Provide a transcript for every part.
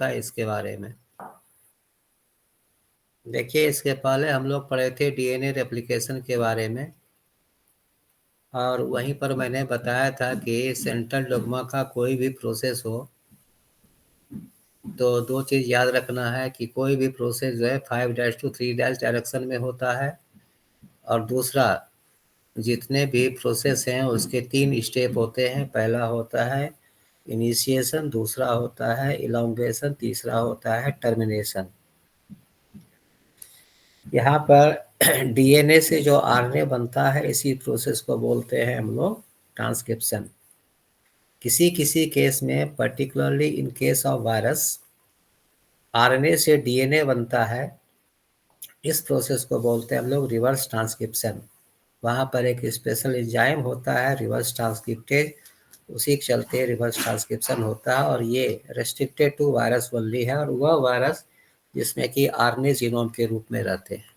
होता है इसके बारे में। देखिए, इसके पहले हम लोग पढ़े थे डीएनए रेप्लिकेशन के बारे में, और वहीं पर मैंने बताया था कि सेंट्रल डोग्मा का कोई भी प्रोसेस हो तो दो चीज़ याद रखना है कि कोई भी प्रोसेस जो है 5' to 3' डायरेक्शन में होता है, और दूसरा, जितने भी प्रोसेस हैं उसके 3 स्टेप होते हैं। पहला होता है इनिशिएशन, दूसरा होता है इलोंगेशन, तीसरा होता है टर्मिनेशन। यहाँ पर डीएनए से जो आरएनए बनता है, इसी प्रोसेस को बोलते हैं हम लोग ट्रांसक्रिप्शन। किसी किसी केस में, particularly in case of virus, RNA से डीएनए बनता है। इस प्रोसेस को बोलते हैं हम लोग रिवर्स ट्रांसक्रिप्शन। वहाँ पर एक स्पेशल एंजाइम होता है रिवर्स ट्रांसक्रिप्टेज, उसी के चलते रिवर्स ट्रांसक्रिप्शन होता है, और ये रेस्ट्रिक्टेड टू वायरस ओनली है, और वह वायरस जिसमें कि आरएनए जीनोम के रूप में रहते हैं।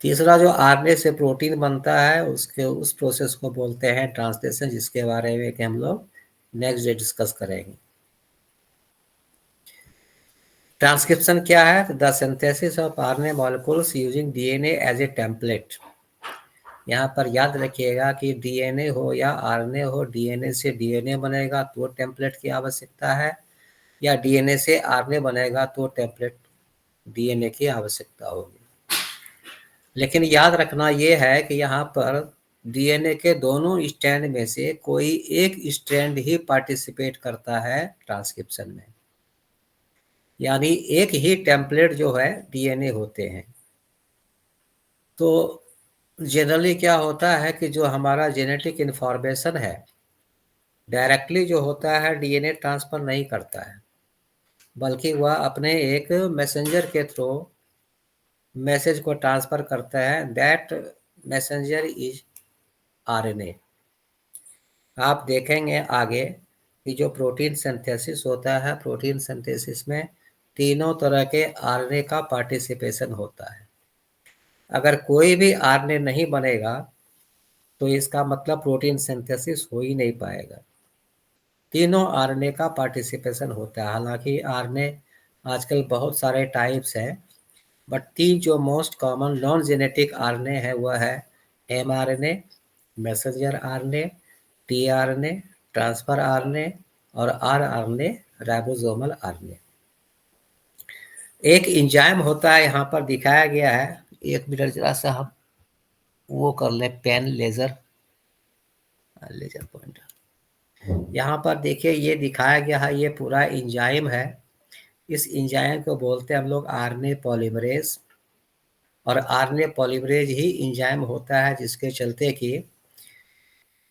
तीसरा, जो आरएनए से प्रोटीन बनता है, उस प्रोसेस को बोलते हैं ट्रांसलेशन, जिसके बारे में कि हम लोग नेक्स्ट डे डिस्कस करेंगे। ट्रांसक्रिप्शन क्या है? The synthesis of RNA molecules using DNA as a template. यहाँ पर याद रखिएगा कि डीएनए हो या आरएनए हो, डीएनए से डीएनए बनेगा तो टेम्पलेट की आवश्यकता है, या डीएनए से आरएनए बनेगा तो टेम्पलेट डीएनए की आवश्यकता होगी। लेकिन याद रखना ये है कि यहाँ पर डीएनए के दोनों स्ट्रैंड में से कोई एक स्ट्रैंड ही पार्टिसिपेट करता है ट्रांसक्रिप्शन में, यानी एक ही टेम्पलेट जो है डीएनए होते हैं। तो जनरली क्या होता है कि जो हमारा जेनेटिक इन्फॉर्मेशन है, डायरेक्टली जो होता है डीएनए ट्रांसफर नहीं करता है, बल्कि वह अपने एक मैसेंजर के थ्रू मैसेज को ट्रांसफर करता है। That messenger is RNA. आप देखेंगे आगे कि जो प्रोटीन सिंथेसिस होता है, प्रोटीन सिंथेसिस में तीनों तरह के आरएनए का पार्टिसिपेशन होता है। अगर कोई भी आरएनए नहीं बनेगा तो इसका मतलब प्रोटीन सिंथेसिस हो ही नहीं पाएगा। तीनों आरएनए का पार्टिसिपेशन होता है। हालांकि आरएनए आजकल बहुत सारे टाइप्स हैं, बट तीन जो most common noun genetic RNA है वह है mRNA, messenger RNA, tRNA, transfer RNA, और आरआरएनए, राइबोसोमल आरएनए। एक एंजाइम होता है, यहाँ पर दिखाया गया है। एक मिनट, जरा सा हम वो कर ले, पेन लेजर पॉइंटर। यहाँ पर देखिए, ये दिखाया गया है, ये पूरा एंजाइम है। इस एंजाइम को बोलते हैं हम लोग आरएनए पॉलीमरेज, और आरएनए पॉलीमरेज ही एंजाइम होता है जिसके चलते कि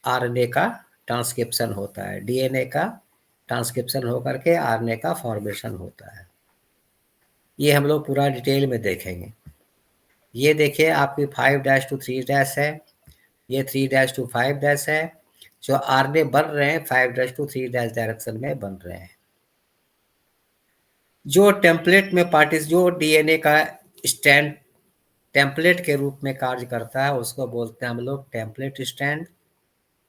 आरएनए का ट्रांसक्रिप्शन होता है, डीएनए का ट्रांसक्रिप्शन होकर के आरएनए का फॉर्मेशन होता है। ये हम लोग पूरा डिटेल में देखेंगे। ये देखिए, आपकी 5' to 3' है, ये 3' to 5' है। जो आरएनए बन रहे हैं 5' to 3' डायरेक्शन में बन रहे हैं। जो टेम्पलेट में जो डीएनए का स्ट्रैंड टेम्पलेट के रूप में कार्य करता है उसको बोलते हैं हम लोग टेम्पलेट स्ट्रैंड,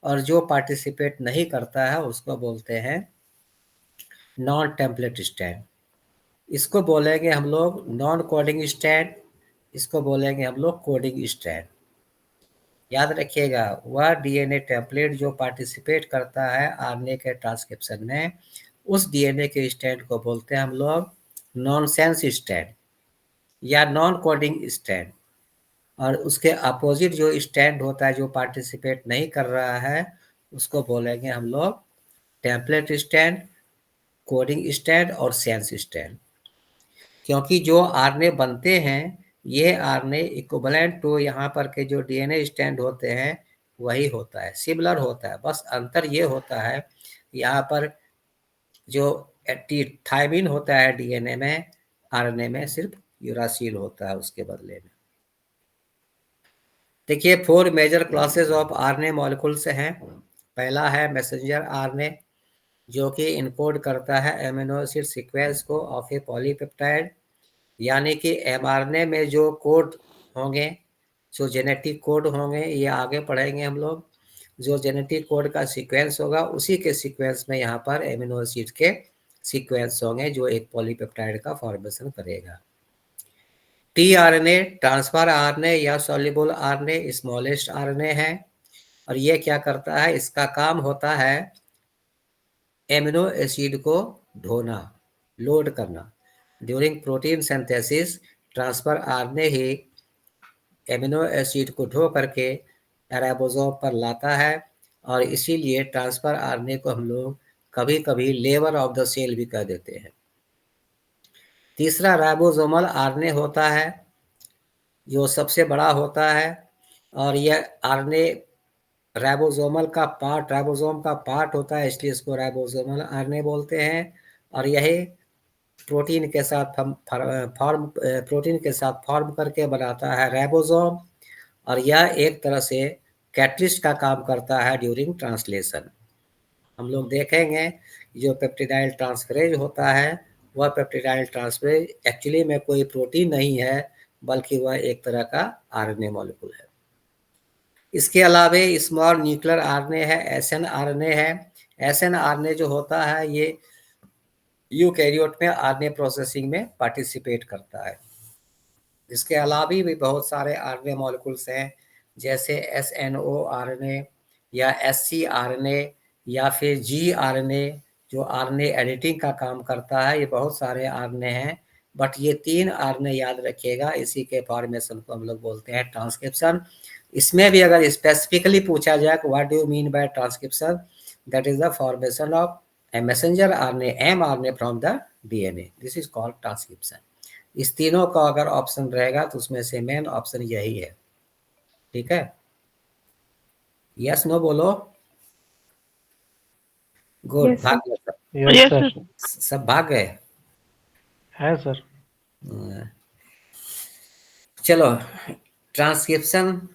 और जो पार्टिसिपेट नहीं करता है उसको बोलते हैं नॉन टेम्पलेट स्ट्रैंड। इसको बोलेंगे हम लोग नॉन कोडिंग स्ट्रैंड, इसको बोलेंगे हम लोग कोडिंग स्ट्रैंड। याद रखिएगा, वह डीएनए टेम्पलेट जो पार्टिसिपेट करता है आरएनए के ट्रांसक्रिप्शन में, उस डीएनए के स्ट्रैंड को बोलते हैं हम लोग नॉनसेंस स्ट्रैंड या नॉन कोडिंग स्ट्रैंड। और उसके अपोजिट जो स्टैंड होता है, जो पार्टिसिपेट नहीं कर रहा है, उसको बोलेंगे हम लोग टेम्पलेट स्टैंड, कोडिंग स्टैंड और सेंस स्टैंड। क्योंकि जो आरएनए बनते हैं, ये आरएनए इक्विवेलेंट टू यहाँ पर के जो डीएनए स्टैंड होते हैं वही होता है, सिमिलर होता है। बस अंतर ये होता है, यहाँ पर जो थायमिन होता है डीएनए में, आरएनए में सिर्फ यूरासिल होता है उसके बदले में। देखिए, 4 major classes of RNA molecules हैं। पहला है मैसेंजर आरएनए, जो कि इनकोड करता है एमिनो एसिड सीक्वेंस को ऑफ ए पॉलीपेप्टाइड, यानी कि एमआरएनए में जो कोड होंगे, जो जेनेटिक कोड होंगे, ये आगे पढ़ेंगे हम लोग। जो जेनेटिक कोड का सीक्वेंस होगा, उसी के सीक्वेंस में यहाँ पर एमिनो एसिड के सीक्वेंस होंगे जो एक पॉलीपेप्टाइड का फॉर्मेशन करेगा। टीआरएनए ट्रांसफर आरएनए या सॉल्युबल आरएनए स्मॉलेस्ट आरएनए है, और ये क्या करता है, इसका काम होता है एमिनो एसिड को ढोना, लोड करना। During protein synthesis transfer RNA ही एमिनो एसिड को ढो करके राइबोसोम पर लाता है, और इसीलिए ट्रांसफर आरएनए को हम लोग कभी कभी लेवर ऑफ द सेल भी कह देते हैं। तीसरा राइबोसोमल आरएनए होता है जो सबसे बड़ा होता है, और यह आरएनए राइबोसोमल का पार्ट, राइबोसोम का पार्ट होता है, इसलिए इसको राइबोसोमल आरएनए बोलते हैं। और यही प्रोटीन के साथ फॉर्म करके बनाता है राइबोसोम, और यह एक तरह से कैटलिस्ट का काम करता है ड्यूरिंग ट्रांसलेशन। हम लोग देखेंगे जो पेप्टिडाइल ट्रांसफरेज होता है, वह पेप्टिडाइल ट्रांसफरेज एक्चुअली में कोई प्रोटीन नहीं है, बल्कि वह एक तरह का आरएनए मॉलिक्यूल है। इसके अलावा स्मॉल न्यूक्लियर आरएनए है, एसएन आरएनए है। एसएन आरएनए जो होता है ये यूकैरियोट में आरएनए प्रोसेसिंग में पार्टिसिपेट करता है। इसके अलावा भी बहुत सारे आरएनए मॉलिक्यूल्स हैं, जैसे एसएनओ आरएनए या एससी आरएनए या फिर जी आरएनए जो आरएनए एडिटिंग का काम करता है। ये बहुत सारे आरएनए हैं, बट ये 3 आरएनए याद रखिएगा, इसी के फॉर्मेशन को हम लोग बोलते हैं ट्रांसक्रिप्शन। इसमें भी अगर स्पेसिफिकली पूछा जाए what do you mean by transcription, that is the formation of a messenger RNA M RNA from the DNA, this is called transcription. इस तीनों का अगर ऑप्शन रहेगा तो उसमें से मेन ऑप्शन यही है। ठीक है, यस नो बोलो। गुड, भाग गए सब। Yes sir. सब भाग गए है सर। चलो, ट्रांसक्रिप्शन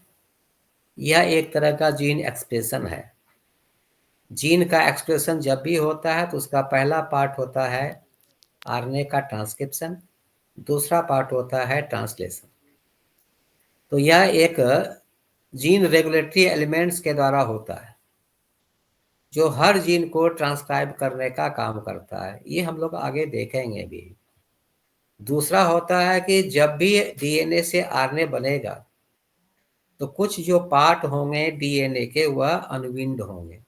यह एक तरह का जीन एक्सप्रेशन है। जीन का एक्सप्रेशन जब भी होता है तो उसका पहला पार्ट होता है आरएनए का ट्रांसक्रिप्शन, दूसरा पार्ट होता है ट्रांसलेशन। तो यह एक जीन रेगुलेटरी एलिमेंट्स के द्वारा होता है जो हर जीन को ट्रांसक्राइब करने का काम करता है, ये हम लोग आगे देखेंगे भी। दूसरा होता है कि जब भी डीएनए से आरएनए बनेगा तो कुछ जो पार्ट होंगे डीएनए के वह अनविंड होंगे,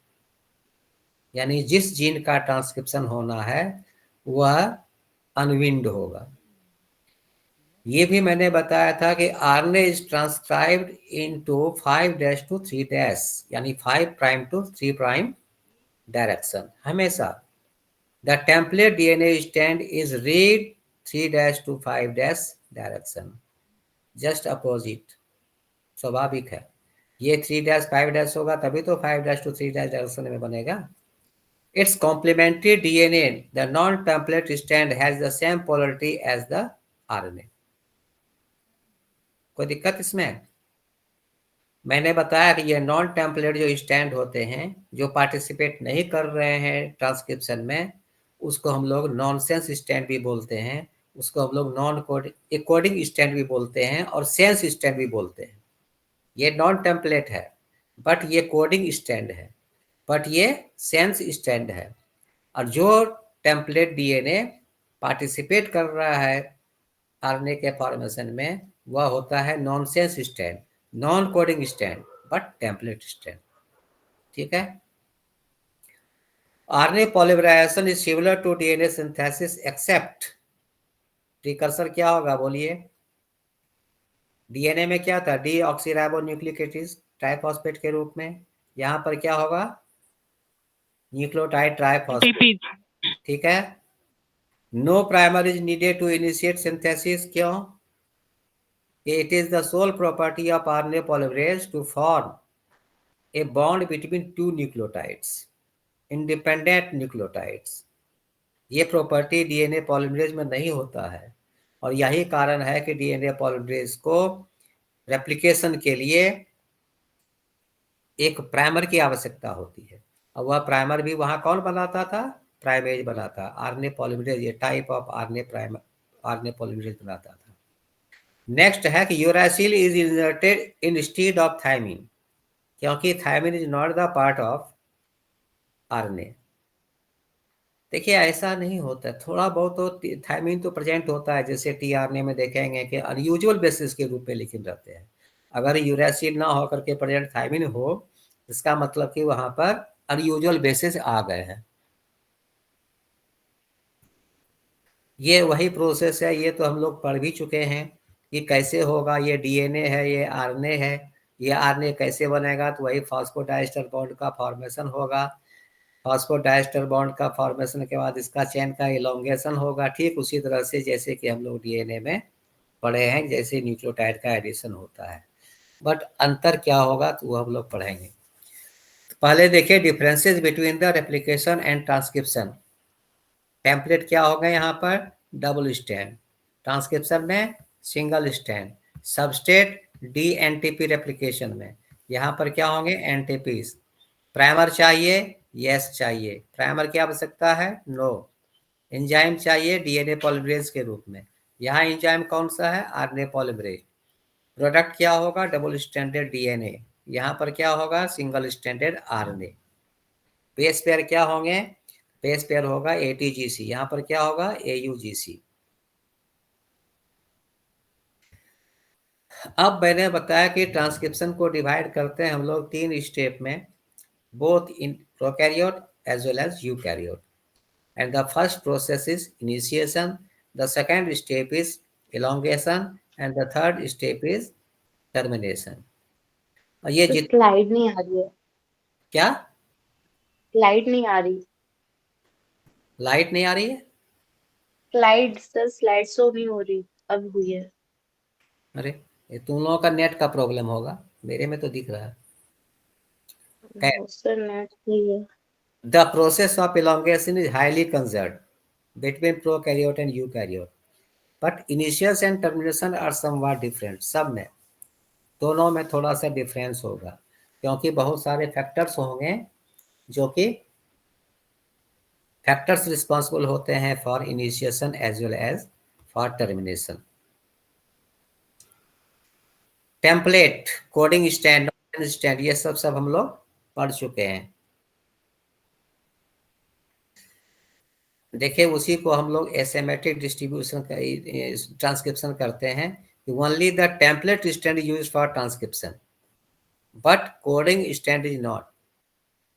यानी जिस जीन का ट्रांसक्रिप्शन होना है वह अनविंड होगा। ये भी मैंने बताया था कि RNA is transcribed into 5' to 3' यानी 5' to 3' डायरेक्शन हमेशा। The template DNA stand is read 3' to 5' direction, just opposite, स्वाभाविक है। ये 3' 5' होगा तभी तो 5' to 3' डायरेक्शन में बनेगा। It's complementary DNA the non template stand has the same polarity as the RNA. कोई दिक्कत इसमें? मैंने बताया कि ये नॉन टेम्पलेट जो स्टैंड होते हैं, जो पार्टिसिपेट नहीं कर रहे हैं ट्रांसक्रिप्शन में, उसको हम लोग नॉनसेंस स्टैंड भी बोलते हैं, उसको हम लोग नॉन कोडिंग स्टैंड भी बोलते हैं, और सेंस स्टैंड भी बोलते हैं। ये नॉन टेम्पलेट है बट ये कोडिंग स्टैंड है, बट ये सेंस स्टैंड है। और जो टेम्पलेट डीएनए पार्टिसिपेट कर रहा है आरएनए के फॉर्मेशन में, वह होता है nonsense stand, non coding stand but template stand. ठीक है, RNA polymerization is similar to DNA synthesis except, precursor क्या होगा बोलिए? डीएनए में क्या था, डीऑक्सीराइबोन्यूक्लिक एसिड ट्राइफॉस्फेट के रूप में, यहां पर क्या होगा, न्यूक्लियोटाइड ट्राइफॉस्फेट। ठीक है, no primer is needed to initiate synthesis, क्यों? It is the sole property of RNA polymerase to form a bond between two nucleotides, independent nucleotides. ये प्रॉपर्टी डीएनए पॉलीमरेज में नहीं होता है, और यही कारण है कि डीएनए पॉलीमरेज को रेप्लिकेशन के लिए एक प्राइमर की आवश्यकता होती है, और वह प्राइमर भी वहां कौन बनाता था? प्राइमेज बनाता, आरएनए पॉलीमरेज, ये टाइप ऑफ आरएनए पॉलीमरेज बनाता था। नेक्स्ट है कि uracil is inserted instead of thymine, क्योंकि thymine is not the part of RNA. देखिए ऐसा नहीं होता है, थोड़ा बहुत तो थायमिन तो प्रेजेंट होता है, जैसे टीआरएनए में देखेंगे कि अनयूजुअल बेसिस के रूप में लिखित रहते हैं। अगर यूरेसिल ना होकर के प्रेजेंट थायमिन हो, इसका मतलब कि वहां पर अनयूजुअल बेसिस आ गए हैं। ये वही प्रोसेस है, ये तो हम लोग पढ़ भी चुके हैं कि कैसे होगा। ये डीएनए है, ये आरएनए है, ये आरएनए कैसे बनेगा, तो वही फॉस्फोडाइस्टर बॉन्ड का फॉर्मेशन होगा। फॉस्फोडाइस्टर बॉन्ड का फॉर्मेशन के बाद इसका चेन का इलोंगेशन होगा, ठीक उसी तरह से जैसे कि हम लोग डीएनए में पढ़े हैं, जैसे न्यूक्लियोटाइड का एडिशन होता है। बट अंतर क्या होगा तो वो हम लोग पढ़ेंगे। तो पहले देखिए differences between the replication and transcription. Template क्या होगा यहाँ पर, डबल स्टैंड। ट्रांसक्रिप्शन में single stand. Substrate D NTP replication में यहाँ पर क्या होंगे, एनटीपीज। प्राइमर चाहिए, यस चाहिए। प्राइमर की आवश्यकता है, नो। एंजाइम चाहिए डीएनए पॉलीमरेज के रूप में, यहाँ एंजाइम कौन सा है, आरएनए पॉलीमरेज। प्रोडक्ट क्या होगा, डबल स्टैंडर्ड डीएनए, यहाँ पर क्या होगा, single standard RNA. Base pair क्या होंगे, बेस पेयर होगा एटीजीसी, यहाँ पर क्या होगा, एयूजीसी। अब मैंने बताया कि ट्रांसक्रिप्शन को डिवाइड करते हैं हम लोग तीन स्टेप में, both in prokaryote as well as eukaryote. And the first process is initiation, the second step is elongation, and the third step is termination. और ये तो जित स्लाइड नहीं आ रही है। क्या, स्लाइड नहीं आ रही। लाइट नहीं आ रही है? स्लाइड सर, स्लाइड शो नहीं हो रही। अब हुई है। अरे ये तुम लोगों का नेट का प्रॉब्लम होगा, मेरे में तो दिख रहा है। सर नेट सही है। The process of elongation is highly conserved between prokaryote and eukaryote, but initiation and termination are somewhat different. सब में, दोनों में थोड़ा सा डिफरेंस होगा, क्योंकि बहुत सारे फैक्टर्स होंगे जो कि फैक्टर्स रिस्पॉन्सिबल होते हैं for initiation as well as for termination. Template, coding stand, stand, ये सब हम लोग पढ़ चुके हैं। देखिए उसी को हम लोग एसिमेट्रिक डिस्ट्रीब्यूशन का ट्रांसक्रिप्शन करते हैं कि only the template stand use for transcription but coding stand is not.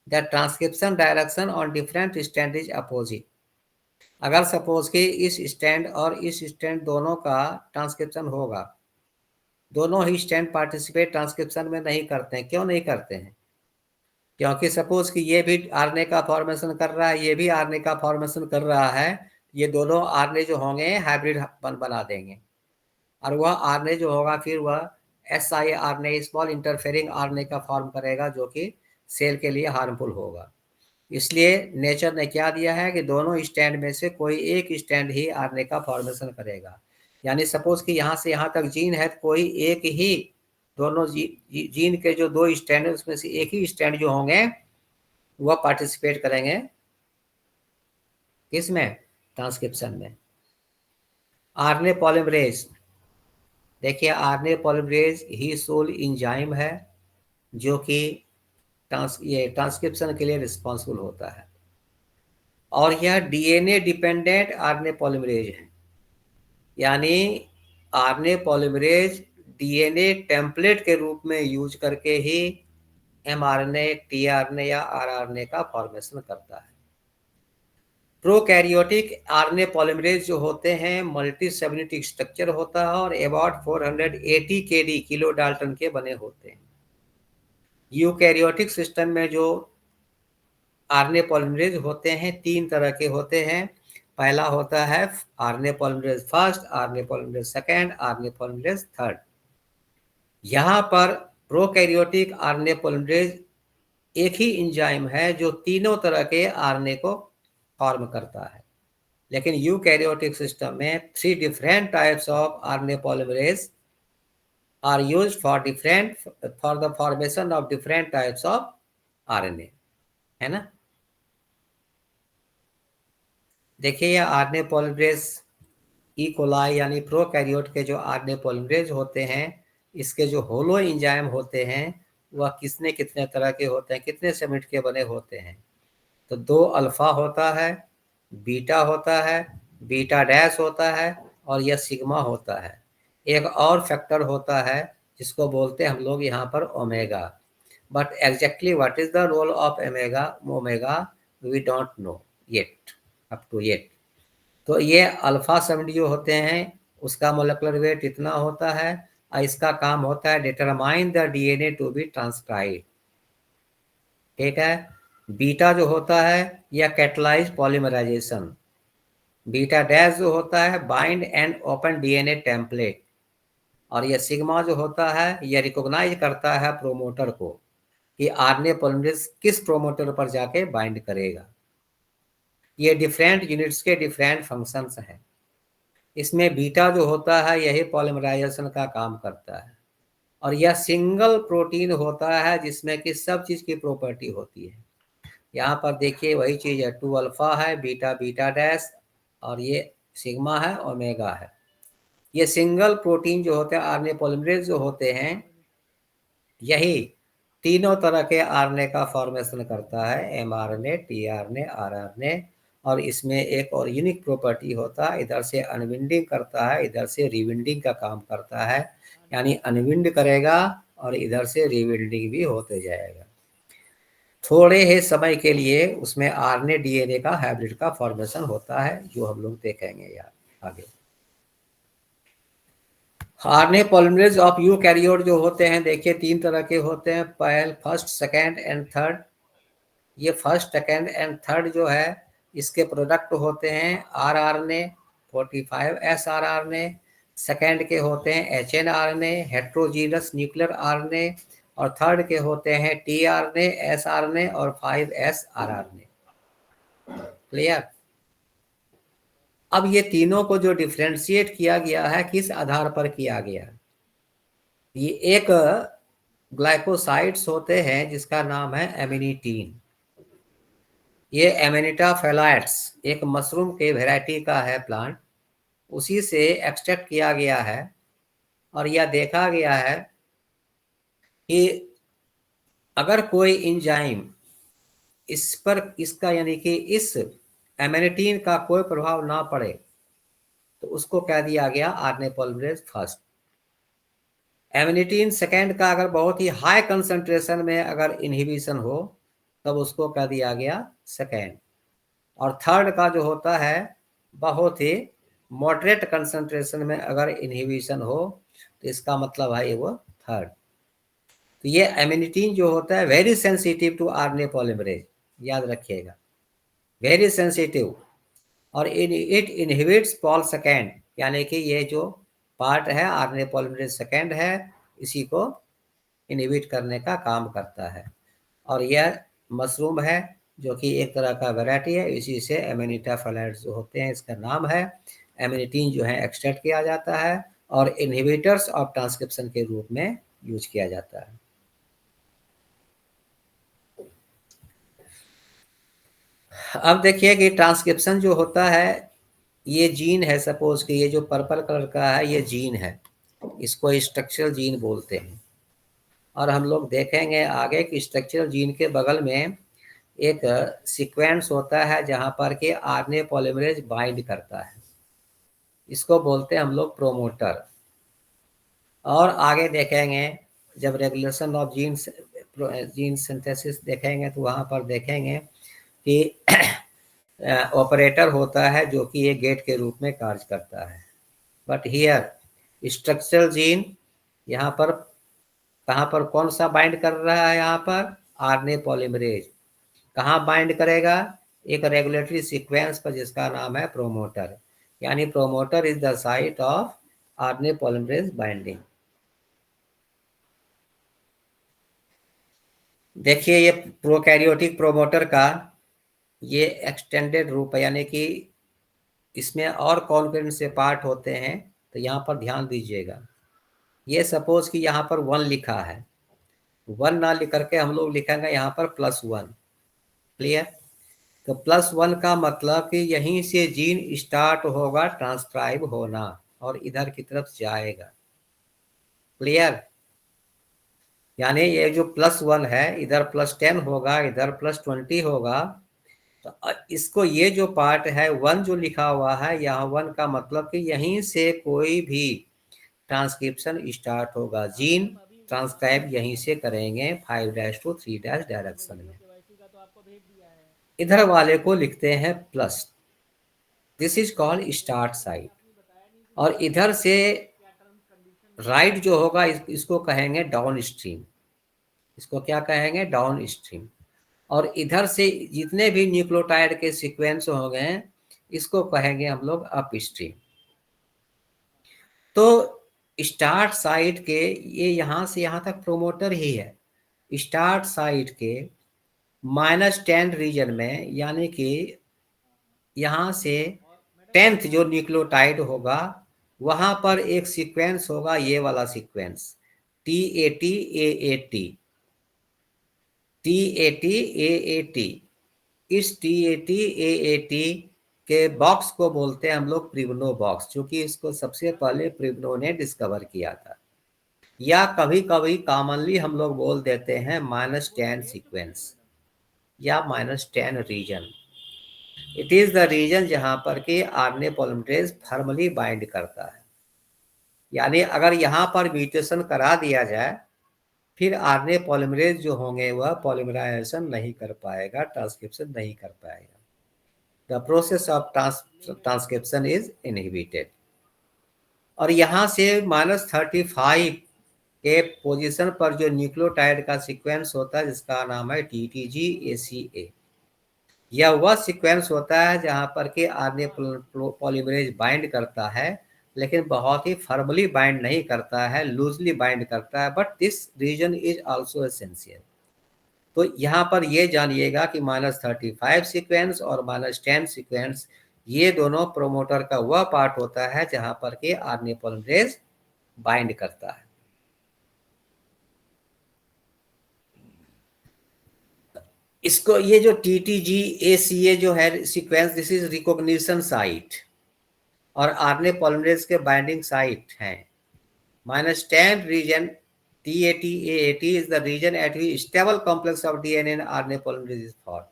The transcription direction on different stand is opposite. अगर सपोज कि इस स्टैंड और इस स्टैंड दोनों का ट्रांसक्रिप्शन होगा, दोनों ही स्टैंड पार्टिसिपेट ट्रांसक्रिप्शन में नहीं करते हैं। क्यों नहीं करते हैं, क्योंकि सपोज कि ये भी आरएनए का फॉर्मेशन कर रहा है, ये भी आरएनए का फॉर्मेशन कर रहा है, ये दोनों आरएनए जो होंगे हाइब्रिड बना देंगे, और वह आरएनए जो होगा फिर वह SI RNA, small interfering RNA का फॉर्म करेगा, जो कि सेल के लिए हार्मफुल होगा। इसलिए नेचर ने क्या दिया है कि दोनों स्टैंड में से कोई एक स्टैंड ही आरएनए का फॉर्मेशन करेगा। यानी सपोज कि यहाँ से यहाँ तक जीन है, तो कोई एक ही, दोनों जीन के जो दो स्टैंड है उसमें से एक ही स्टैंड जो होंगे वह पार्टिसिपेट करेंगे किसमें, ट्रांसक्रिप्शन में। आरएनए पॉलीमरेज, देखिए आरएनए पॉलीमरेज ही सोल एंजाइम है जो कि ट्रांसक्रिप्शन के लिए रिस्पॉन्सिबल होता है, और यह डीएनए डिपेंडेंट आरएनए पॉलीमरेज है। यानी आरएनए पॉलीमरेज डीएनए टेम्पलेट के रूप में यूज करके ही एमआरएनए, टीआरएनए या आरआरएनए का फॉर्मेशन करता है। प्रोकैरियोटिक आरएनए पॉलीमरेज जो होते हैं मल्टी सेबनेटिक स्ट्रक्चर होता है और अबाउट 480 केडी किलो डाल्टन के बने होते हैं। यूकैरियोटिक सिस्टम में जो आरएनए पॉलीमरेज होते हैं तीन तरह के होते हैं। पहला होता है RNA polymerase first, RNA polymerase second, RNA polymerase third. यहाँ पर प्रोकैरियोटिक आरएनए पॉलीमरेज एक ही एंजाइम है जो तीनों तरह के आरएनए को फॉर्म करता है, लेकिन यूकैरियोटिक सिस्टम में 3 different types of RNA polymerase are used for the formation of different types of RNA, है ना। देखिए ये आरएनए पॉलीमरेज ई कोलाई यानी प्रोकैरियोट के जो आरएनए पॉलीमरेज होते हैं, इसके जो होलो एंजाइम होते हैं वह कितने तरह के होते हैं, कितने सेगमेंट के बने होते हैं। तो 2 अल्फा होता है, बीटा होता है, बीटा डैश होता है, और यह सिग्मा होता है। एक और फैक्टर होता है जिसको बोलते हैं हम लोग यहाँ पर omega. But exactly what is the role of omega omega we don't know yet, up to yet. तो ये अल्फा 70 जो होते हैं उसका मोलेकुलर वेट इतना होता है, और इसका काम होता है determine the DNA to be transcribe. ठीक है। बीटा जो होता है यह कैटलाइज पॉलीमराइजेशन। बीटा डैश जो होता है bind and open DNA template. और यह सिग्मा जो होता है यह रिकॉग्नाइज करता है प्रोमोटर को कि आरएनए पॉलीमरेज किस प्रोमोटर पर जाके बाइंड करेगा। ये डिफरेंट यूनिट्स के डिफरेंट फंक्शंस हैं। इसमें बीटा जो होता है यही पॉलीमराइजेशन का काम करता है, और यह सिंगल प्रोटीन होता है जिसमें कि सब चीज की प्रॉपर्टी होती है। यहाँ पर देखिए वही चीज है, 2 अल्फा है, बीटा बीटा डैश, और ये सिग्मा है, ओमेगा है। ये सिंगल प्रोटीन जो होते हैं आरएनए पॉलीमरेज जो होते हैं यही तीनों तरह के आरएनए का फॉर्मेशन करता है, एमआरएनए, टीआरएनए, आरआरएनए। और इसमें एक और यूनिक प्रॉपर्टी होता है, इधर से अनविंडिंग करता है, इधर से रिविंडिंग का काम करता है। यानी अनविंड करेगा और इधर से रिविंडिंग भी होते जाएगा। थोड़े ही समय के लिए उसमें आरएनए डीएनए का हाइब्रिड का फॉर्मेशन होता है, जो हम लोग देखेंगे यार आगे। आरएनए पॉलीमरेज ऑफ यूकैरियोट जो होते हैं देखिए 3 तरह के होते हैं, पहल फर्स्ट, सेकेंड एंड थर्ड। ये फर्स्ट, सेकेंड एंड थर्ड जो है इसके प्रोडक्ट होते हैं आरआरएनए 45 एस आरआरएनए। सेकेंड के होते हैं HN RNA heterogeneous nuclear RNA, और थर्ड के होते हैं टीआरएनए, एसआरएनए और 5s आरआरएनए। क्लियर। अब ये तीनों को जो डिफ्रेंशिएट किया गया है किस आधार पर किया गया, ये एक ग्लाइकोसाइड्स होते हैं जिसका नाम है एमिनिटीन। ये एमिनिटा फेलाइट्स एक मशरूम के वैरायटी का है प्लांट, उसी से एक्सट्रैक्ट किया गया है। और यह देखा गया है कि अगर कोई एंजाइम इस पर इसका यानी कि इस एमिनिटीन का कोई प्रभाव ना पड़े तो उसको कह दिया गया आरएनए पॉलीमरेज फर्स्ट। एमिनिटीन सेकेंड का अगर बहुत ही हाई कंसंट्रेशन में अगर इनहिबिशन हो तब उसको कह दिया गया सेकेंड। और थर्ड का जो होता है बहुत ही मॉडरेट कंसंट्रेशन में अगर इनहिबिशन हो तो इसका मतलब है वो थर्ड। तो ये एमिनिटीन जो होता है very sensitive to RNA polymerase, याद रखिएगा, वेरी सेंसिटिव। और इट इनहिबिट्स पॉल सेकेंड, यानी कि ये जो पार्ट है आरएनए पॉलीमरेज सेकेंड है इसी को इनहिबिट करने का काम करता है। और यह मशरूम है जो कि एक तरह का वैरायटी है, इसी से एमिनिटा फेलाइट्स जो होते हैं इसका नाम है। एमिनिटीन जो है एक्सट्रैक्ट किया जाता है और इनहिबिटर्स ऑफ ट्रांसक्रिप्शन के रूप में यूज किया जाता है। अब देखिए कि ट्रांसक्रिप्शन जो होता है ये जीन है, सपोज कि ये जो पर्पल कलर का है ये जीन है, इसको स्ट्रक्चरल जीन बोलते हैं। और हम लोग देखेंगे आगे कि स्ट्रक्चरल जीन के बगल में एक सीक्वेंस होता है जहां पर कि आरएनए पॉलीमरेज बाइंड करता है, इसको बोलते हैं हम लोग प्रोमोटर। और आगे देखेंगे जब रेगुलेशन ऑफ जीन सिंथेसिस देखेंगे तो वहां पर देखेंगे कि ऑपरेटर होता है जो कि ये गेट के रूप में कार्य करता है। बट हियर स्ट्रक्चरल जीन यहाँ पर कहाँ पर कौन सा बाइंड कर रहा है, यहाँ पर आरएनए पॉलीमरेज कहाँ बाइंड करेगा, एक रेगुलेटरी सीक्वेंस पर जिसका नाम है प्रोमोटर। यानी promoter is the site of RNA polymerase binding. देखिए ये प्रोकैरियोटिक प्रोमोटर का ये एक्सटेंडेड रूप है, यानी कि इसमें और कौन कौन से पार्ट होते हैं तो यहाँ पर ध्यान दीजिएगा। ये सपोज कि यहाँ पर 1 लिखा है, 1 ना लिख करके हम लोग लिखेंगे यहाँ पर +1। क्लियर। तो +1 का मतलब कि यहीं से जीन स्टार्ट होगा ट्रांसक्राइब होना और इधर की तरफ जाएगा। क्लियर। यानी ये जो +1 है इधर +10 होगा, इधर +20 होगा, तो इसको ये जो पार्ट है 1 जो लिखा हुआ है यहाँ 1 का मतलब कि यहीं से कोई भी ट्रांसक्रिप्शन स्टार्ट होगा। जीन ट्रांसक्राइब यहीं से करेंगे 5' to 3' डायरेक्शन में। इधर वाले को लिखते हैं plus, this is called start side. और इधर से राइट जो होगा इसको कहेंगे डाउन स्ट्रीम, इसको क्या कहेंगे, डाउन स्ट्रीम। और इधर से जितने भी न्यूक्लियोटाइड के सीक्वेंस हो गए इसको कहेंगे हम लोग अप स्ट्रीम। तो स्टार्ट साइट के ये यहाँ से यहाँ तक प्रोमोटर ही है। स्टार्ट साइट के -10 रीजन में, यानी कि यहाँ से 10th जो न्यूक्लियोटाइड होगा वहां पर एक सीक्वेंस होगा, ये वाला sequence TAT AAT TAT AAT। इस TAT AAT के बॉक्स को बोलते हैं हम लोग प्रिवनो बॉक्स, क्योंकि इसको सबसे पहले प्रिवनो ने डिस्कवर किया था। या कभी कभी कॉमनली हम लोग बोल देते हैं -10 सीक्वेंस या -10 region. It is the region जहां पर कि आरएनए पॉलीमरेज फॉर्मली बाइंड करता है। यानी अगर यहाँ पर म्यूटेशन करा दिया जाए फिर आरएनए पॉलीमरेज जो होंगे वह पॉलीमराइजेशन नहीं कर पाएगा, ट्रांसक्रिप्शन नहीं कर पाएगा। The process of transcription is inhibited. और यहाँ से -35 के पोजीशन पर जो न्यूक्लियोटाइड का सीक्वेंस होता है जिसका नाम है TTG ACA, यह वह सीक्वेंस होता है जहां पर कि आरएनए पॉलीमरेज बाइंड करता है, लेकिन बहुत ही फॉर्मली बाइंड नहीं करता है, लूजली बाइंड करता है। But this region is also essential. तो यहाँ पर ये जानिएगा कि -35 सीक्वेंस और -10 सीक्वेंस ये दोनों प्रोमोटर का वह पार्ट होता है जहां पर कि आरएनए पॉलीमरेज बाइंड करता है। इसको ये जो TTG ACA जो है sequence, this is recognition site और आरएनए पॉलीमरेज के बाइंडिंग साइट हैं। -10 region TAT AAT is the region at which stable complex of DNA and RNA polymerase is form,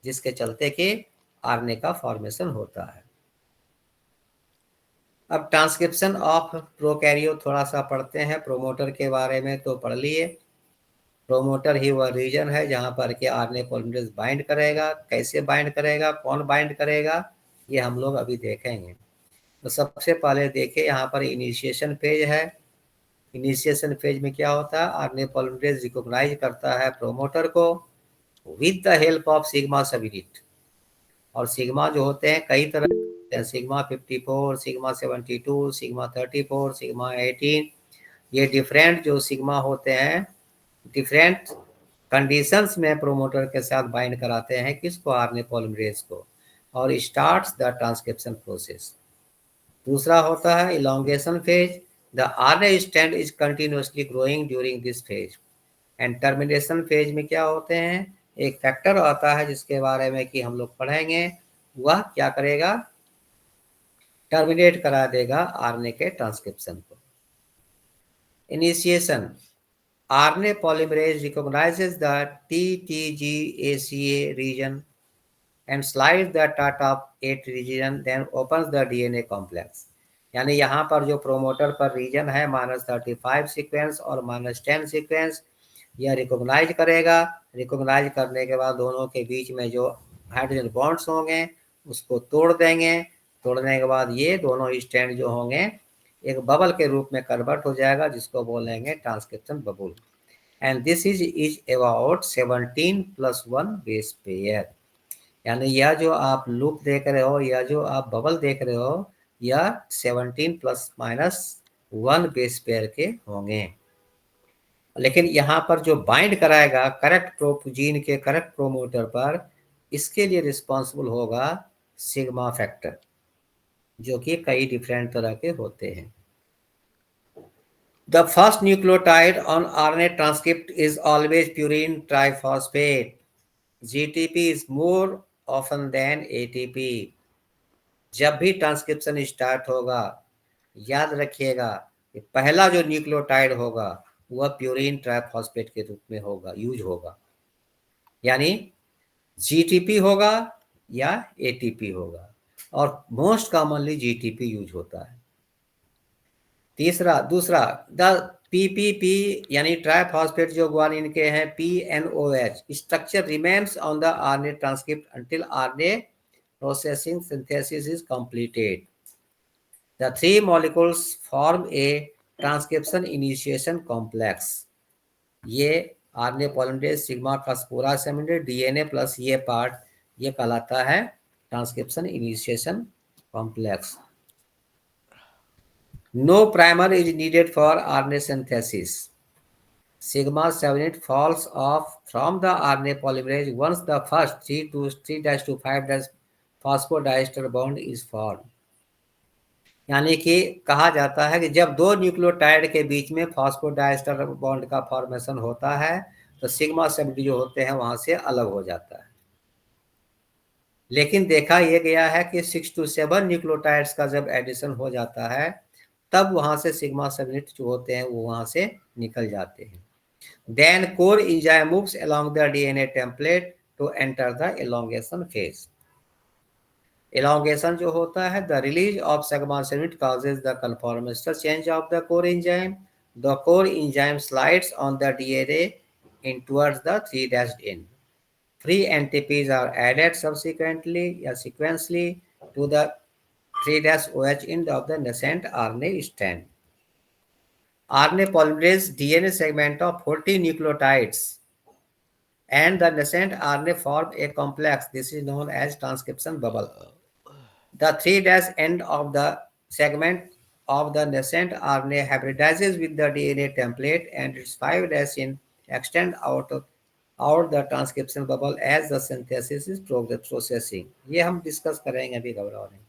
जिसके चलते कि आरएनए का फॉर्मेशन होता है। अब ट्रांसक्रिप्शन ऑफ प्रोकैरियो थोड़ा सा पढ़ते हैं। प्रोमोटर के बारे में तो पढ़ लिए। प्रोमोटर ही वह रीजन है जहां पर कि आरएनए पॉलीमरेज बाइंड करेगा। कैसे बाइंड करेगा, कौन बाइंड करेगा, ये हम लोग अभी देखेंगे। तो सबसे पहले देखिए यहाँ पर इनिशिएशन फेज है। इनिशिएशन फेज में क्या होता है, आरएनए पॉलीमरेज रिकॉग्नाइज करता है प्रोमोटर को with the help of sigma subunit. और सिग्मा जो होते हैं कई तरह के, सिग्मा 54, सिग्मा 72, सिग्मा 34, सिग्मा 18। ये डिफरेंट जो सिग्मा होते हैं डिफरेंट कंडीशंस में प्रोमोटर के साथ बाइंड कराते हैं किसको, आरएनए पॉलीमरेज को, और स्टार्ट्स द ट्रांसक्रिप्शन प्रोसेस। दूसरा होता है elongation phase. The RNA strand is continuously growing during this phase. And termination phase में क्या होते हैं, एक फैक्टर आता है जिसके बारे में कि हम लोग पढ़ेंगे, वह क्या करेगा, टर्मिनेट करा देगा आरएनए के ट्रांसक्रिप्शन को। Initiation, RNA polymerase recognizes the TTG-ACA region and slides the top 8 region, then opens the DNA complex। यानी यहाँ पर जो प्रोमोटर पर रीजन है -35 सीक्वेंस और -10 सीक्वेंस, यह रिकॉग्नाइज करेगा। रिकॉग्नाइज करने के बाद दोनों के बीच में जो हाइड्रोजन बॉन्ड्स होंगे उसको तोड़ देंगे। तोड़ने के बाद ये दोनों स्टैंड जो होंगे एक बबल के रूप में कन्वर्ट हो जाएगा, जिसको बोलेंगे transcription bubble. And this is about 17+1 base pair. यानी यह जो आप लूप देख रहे हो या जो आप बबल देख रहे हो यह 17+-1 बेस पेयर के होंगे। लेकिन यहाँ पर जो बाइंड कराएगा करेक्ट जीन के करेक्ट प्रोमोटर पर, इसके लिए रिस्पॉन्सिबल होगा सिग्मा फैक्टर, जो कि कई डिफरेंट तरह के होते हैं। The first nucleotide on RNA transcript is always purine triphosphate. GTP is more often than ATP. जब भी ट्रांसक्रिप्शन स्टार्ट होगा याद रखिएगा कि पहला जो न्यूक्लियोटाइड होगा वह प्यूरिन ट्राइफॉस्फेट के रूप में होगा, यूज होगा। यानी जीटीपी होगा या एटीपी होगा, और मोस्ट कॉमनली जीटीपी यूज होता है। दूसरा द पीपीपी यानी ट्राइफॉस्फेट जो ग्वानिन के हैं, PNOH structure remains on the RNA transcript until RNA processing synthesis is completed. The three molecules form A transcription initiation complex. ये आरएनए पॉलीमरेज सिग्मा का पूरा असेंबली डीएनए प्लस ये part, ये कहलाता है transcription initiation complex. No primer is needed for RNA synthesis. Sigma 7 falls off from the RNA polymerase once the first 3-5' phosphodiester bond is formed. यानी कि कहा जाता है कि जब दो न्यूक्लियोटाइड के बीच में फॉस्फोडाइस्टर बॉन्ड का फॉर्मेशन होता है तो सिग्मा 7 जो होते हैं वहां से अलग हो जाता है। लेकिन देखा यह गया है कि 6 to 7 न्यूक्लियोटाइड्स का जब एडिशन हो जाता है तब वहां से सिग्मा 7 जो होते हैं वो वहां से निकल जाते हैं। Then core enzyme moves along the DNA template to enter the elongation phase. Elongation जो होता है, the release of sigma 7 causes the conformational change of the core enzyme. The core enzyme slides on the DNA in towards the 3' end. Free NTPs are added subsequently या sequentially to the 3' end of the nascent RNA strand. RNA polymerase DNA segment of 40 nucleotides and the nascent RNA form a complex. This is known as transcription bubble. The 3' end of the segment of the nascent RNA hybridizes with the DNA template and its 5' end extend out the transcription bubble as the synthesis is processing. ये हम discuss करेंगे, अभी घबराओ नहीं।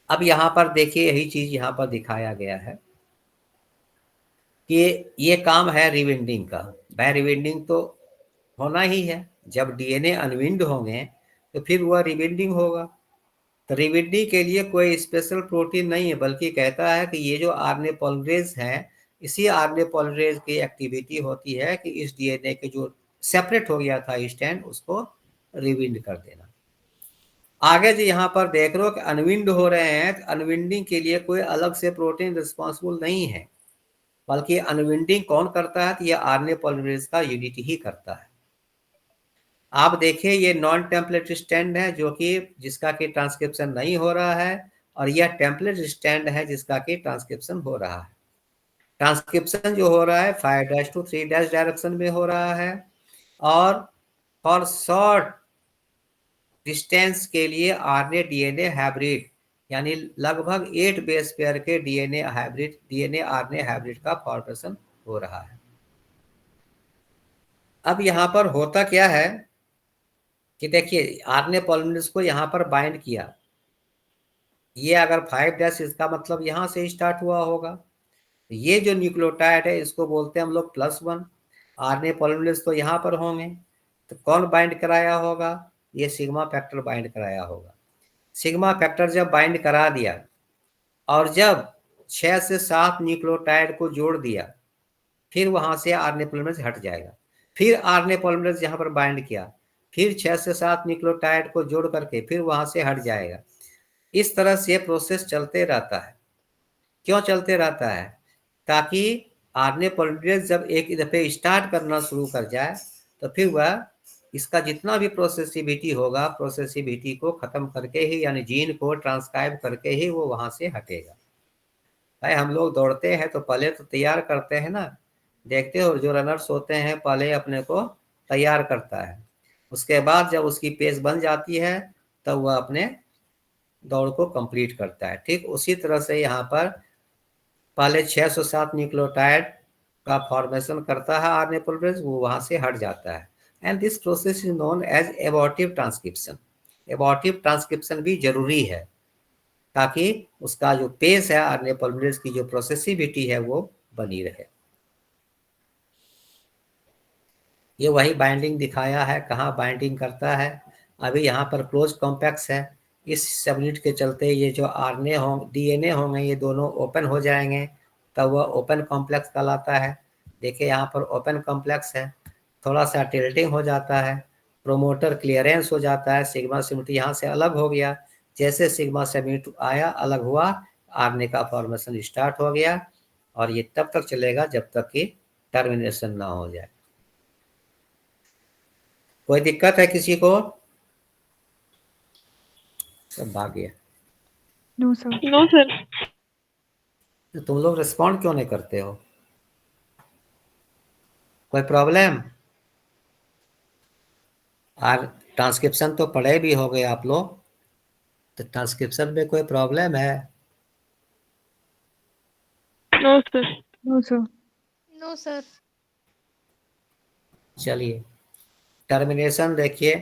अब यहाँ पर देखिए यही चीज यहाँ पर दिखाया गया है कि ये काम है रिविंडिंग का। भाई रिविंडिंग तो होना ही है, जब डीएनए अनविंड होंगे तो फिर वह रिविंडिंग होगा। तो रिविंडिंग के लिए कोई स्पेशल प्रोटीन नहीं है, बल्कि कहता है कि ये जो आरएनए पॉलीमरेज है, इसी आरएनए पॉलीमरेज की एक्टिविटी होती है कि इस डीएनए के जो सेपरेट हो गया था स्टैंड उसको रिविंड कर देना। आगे जो यहाँ पर देख रहे हो कि अनविंड हो रहे हैं, तो अनविंडिंग के लिए कोई अलग से प्रोटीन रिस्पॉन्सिबल नहीं है, बल्कि अनविंडिंग कौन करता है? तो ये आरएनए पॉलीमरेज का यूनिट ही करता है। आप देखिए ये नॉन टेम्पलेट स्टैंड है जो कि जिसका कि ट्रांसक्रिप्शन नहीं हो रहा है, और यह टेम्पलेट स्टैंड है जिसका कि ट्रांसक्रिप्शन हो रहा है। ट्रांसक्रिप्शन जो हो रहा है 5' to 3' डायरेक्शन में हो रहा है, और फॉर शॉर्ट डिस्टेंस के लिए आरएनए डीएनए हाइब्रिड यानी लगभग 8 बेस पेयर के डीएनए आरएनए हाइब्रिड का फॉर्मेशन हो रहा है। अब यहाँ पर होता क्या है कि देखिए आरएनए पॉलीमरेज को यहाँ पर बाइंड किया, ये अगर 5' इसका मतलब यहाँ से स्टार्ट हुआ होगा। ये जो न्यूक्लियोटाइड है इसको बोलते हैं हम लोग +1। आरएनए पॉलीमरेज तो यहाँ पर होंगे, तो कौन बाइंड कराया होगा? ये सिग्मा फैक्टर बाइंड कराया होगा। सिग्मा फैक्टर जब बाइंड करा दिया और जब 6 से 7 न्यूक्लियोटाइड को जोड़ दिया, फिर वहां से आरएनए पॉलीमरेज हट जाएगा। फिर आरएनए पॉलीमरेज यहाँ पर बाइंड किया, फिर 6 से 7 न्यूक्लियोटाइड को जोड़ करके फिर वहां से हट जाएगा। इस तरह से प्रोसेस चलते रहता है। क्यों चलते रहता है? ताकि आरएनए पॉलीमरेज जब एक दफे स्टार्ट करना शुरू कर जाए तो फिर वह इसका जितना भी प्रोसेसिबिलिटी होगा, प्रोसेसिबिलिटी को खत्म करके ही, यानी जीन को ट्रांसक्राइब करके ही वो वहां से हटेगा। भाई हम लोग दौड़ते हैं तो पहले तो तैयार करते हैं ना, देखते हो जो रनर्स होते हैं पहले अपने को तैयार करता है, उसके बाद जब उसकी पेस बन जाती है तब वह अपने दौड़ को कंप्लीट करता है। ठीक उसी तरह से यहाँ पर पहले 607 न्यूक्लियोटाइड का फॉर्मेशन करता है आरएनए पॉलीमरेज, वो वहां से हट जाता है। And this process is known as abortive transcription. Abortive transcription भी जरूरी है ताकि उसका जो पेस है आरएनए पॉलीमरेज की जो प्रोसेसिबिलिटी है वो बनी रहे। ये वही बाइंडिंग दिखाया है, कहाँ बाइंडिंग करता है। अभी यहाँ पर क्लोज कॉम्प्लेक्स है, इस सबयूनिट के चलते ये जो आरएनए डीएनए होंगे ये दोनों ओपन हो जाएंगे, तब वह ओपन कॉम्प्लेक्स कहलाता है। देखिए यहाँ पर ओपन कॉम्प्लेक्स है, थोड़ा सा टिल्टिंग हो जाता है, प्रोमोटर क्लियरेंस हो जाता है, सिग्मा 72 यहाँ से अलग हो गया, जैसे सिग्मा 72 आया अलग हुआ, आरने का फॉर्मेशन स्टार्ट हो गया, और ये तब तक चलेगा जब तक कि टर्मिनेशन ना हो जाए। कोई दिक्कत है किसी को? सब भाग गया। No sir. No sir. तो तुम लोग रिस्पॉन्ड क्यों नहीं करते हो? कोई प्रॉब्लम? और ट्रांसक्रिप्शन तो पढ़े भी हो गए आप लोग, तो ट्रांसक्रिप्शन में कोई प्रॉब्लम है? No sir. No sir. No sir. चलिए टर्मिनेशन देखिए।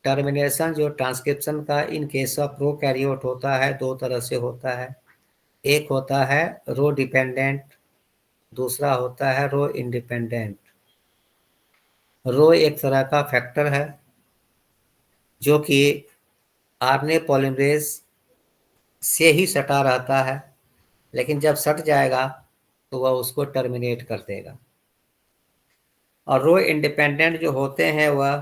टर्मिनेशन जो ट्रांसक्रिप्शन का इन केस ऑफ प्रोकैरियोट होता है, दो तरह से होता है। एक होता है रो डिपेंडेंट, दूसरा होता है रो इंडिपेंडेंट। रो एक तरह का फैक्टर है जो कि आरएनए पॉलीमरेज से ही सटा रहता है, लेकिन जब सट जाएगा तो वह उसको टर्मिनेट कर देगा। और रो इंडिपेंडेंट जो होते हैं वह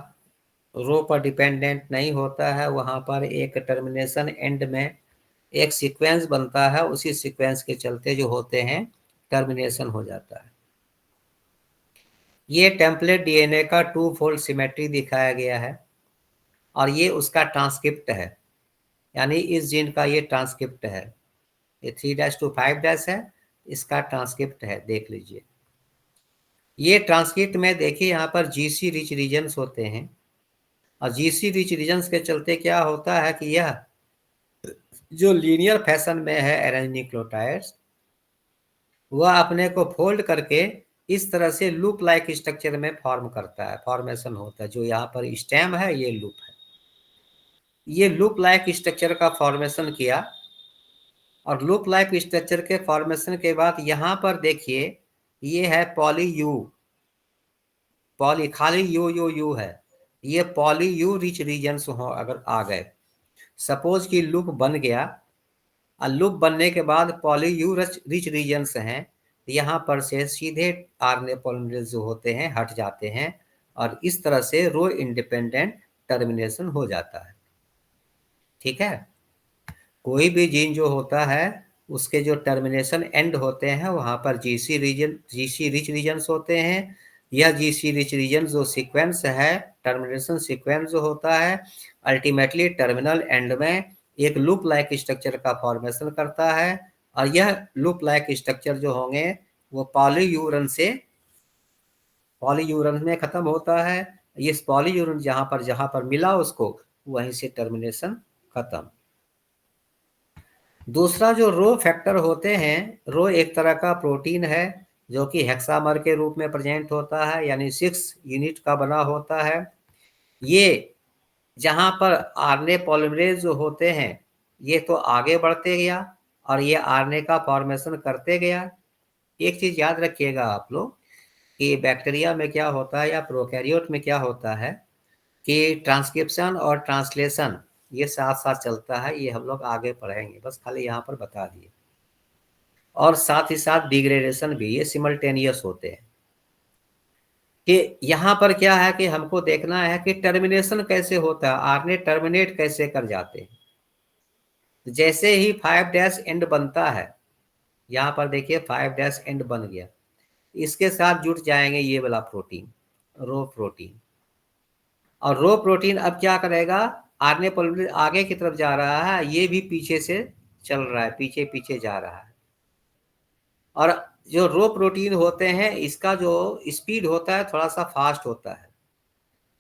रो पर डिपेंडेंट नहीं होता है, वहाँ पर एक टर्मिनेशन एंड में एक सीक्वेंस बनता है, उसी सीक्वेंस के चलते जो होते हैं टर्मिनेशन हो जाता है। ये टेम्पलेट डीएनए का 2 फोल्ड सिमेट्री दिखाया गया है, और ये उसका ट्रांसक्रिप्ट है, यानी इस जीन का ये ट्रांसक्रिप्ट है। ये 3' to 5' है, इसका ट्रांसक्रिप्ट है, देख लीजिए। ये ट्रांसक्रिप्ट में देखिए यहाँ पर जीसी रिच रीजन्स होते हैं, और जीसी रिच रीजन्स के चलते क्या होता है कि यह जो लीनियर फैशन में है अरेंज न्यूक्लियोटाइड्स, वह अपने को फोल्ड करके इस तरह से लूप लाइक स्ट्रक्चर में फॉर्म करता है, फॉर्मेशन होता है। जो यहाँ पर स्टेम है ये लूप है, ये लूप लाइक स्ट्रक्चर का फॉर्मेशन किया, और लूप लाइक स्ट्रक्चर के फॉर्मेशन के बाद यहाँ पर देखिए ये है पॉली यू, पॉली खाली यू यू यू है, ये पॉली यू रिच रीजन्स हो अगर आ गए, सपोज कि लूप बन गया, और लूप बनने के बाद पॉली यू रिच रीजन्स हैं, यहाँ पर से सीधे आरएनए पॉलीमरेज जो होते हैं हट जाते हैं, और इस तरह से रो इंडिपेंडेंट टर्मिनेशन हो जाता है। ठीक है, कोई भी जीन जो होता है उसके जो टर्मिनेशन एंड होते हैं वहाँ पर जीसी रिच रीजन्स होते हैं। यह जीसी रिच रीजन जो सीक्वेंस है, टर्मिनेशन सीक्वेंस जो होता है, अल्टीमेटली टर्मिनल एंड में एक लूप लाइक स्ट्रक्चर का फॉर्मेशन करता है, और यह लूप लाइक स्ट्रक्चर जो होंगे वो पॉलीयूरन में खत्म होता है। इस पॉलीयूरन जहां पर मिला उसको, वहीं से टर्मिनेशन खत्म। दूसरा जो रो फैक्टर होते हैं, रो एक तरह का प्रोटीन है जो कि हेक्सामर के रूप में प्रेजेंट होता है, यानी 6 यूनिट का बना होता है। ये जहां पर आरएनए पॉलीमरेज जो होते हैं ये तो आगे बढ़ते गया, और ये आरएनए का फॉर्मेशन करते गया। एक चीज याद रखिएगा आप लोग कि बैक्टीरिया में क्या होता है या प्रोकैरियोट में क्या होता है कि ट्रांसक्रिप्शन और ट्रांसलेशन ये साथ साथ चलता है, ये हम लोग आगे पढ़ेंगे, बस खाली यहाँ पर बता दिए। और साथ ही साथ डिग्रेडेशन भी ये सिमल्टेनियस होते हैं। कि यहाँ पर क्या है कि हमको देखना है कि टर्मिनेशन कैसे होता है, आरएनए टर्मिनेट कैसे कर जाते हैं। जैसे ही 5' एंड बनता है, यहाँ पर देखिए 5' एंड बन गया, इसके साथ जुड़ जाएंगे ये वाला प्रोटीन, रो प्रोटीन। और रो प्रोटीन अब क्या करेगा, आरएनए पॉलीमरेज आगे की तरफ जा रहा है, ये भी पीछे से चल रहा है, पीछे पीछे जा रहा है। और जो रो प्रोटीन होते हैं इसका जो स्पीड होता है थोड़ा सा फास्ट होता है,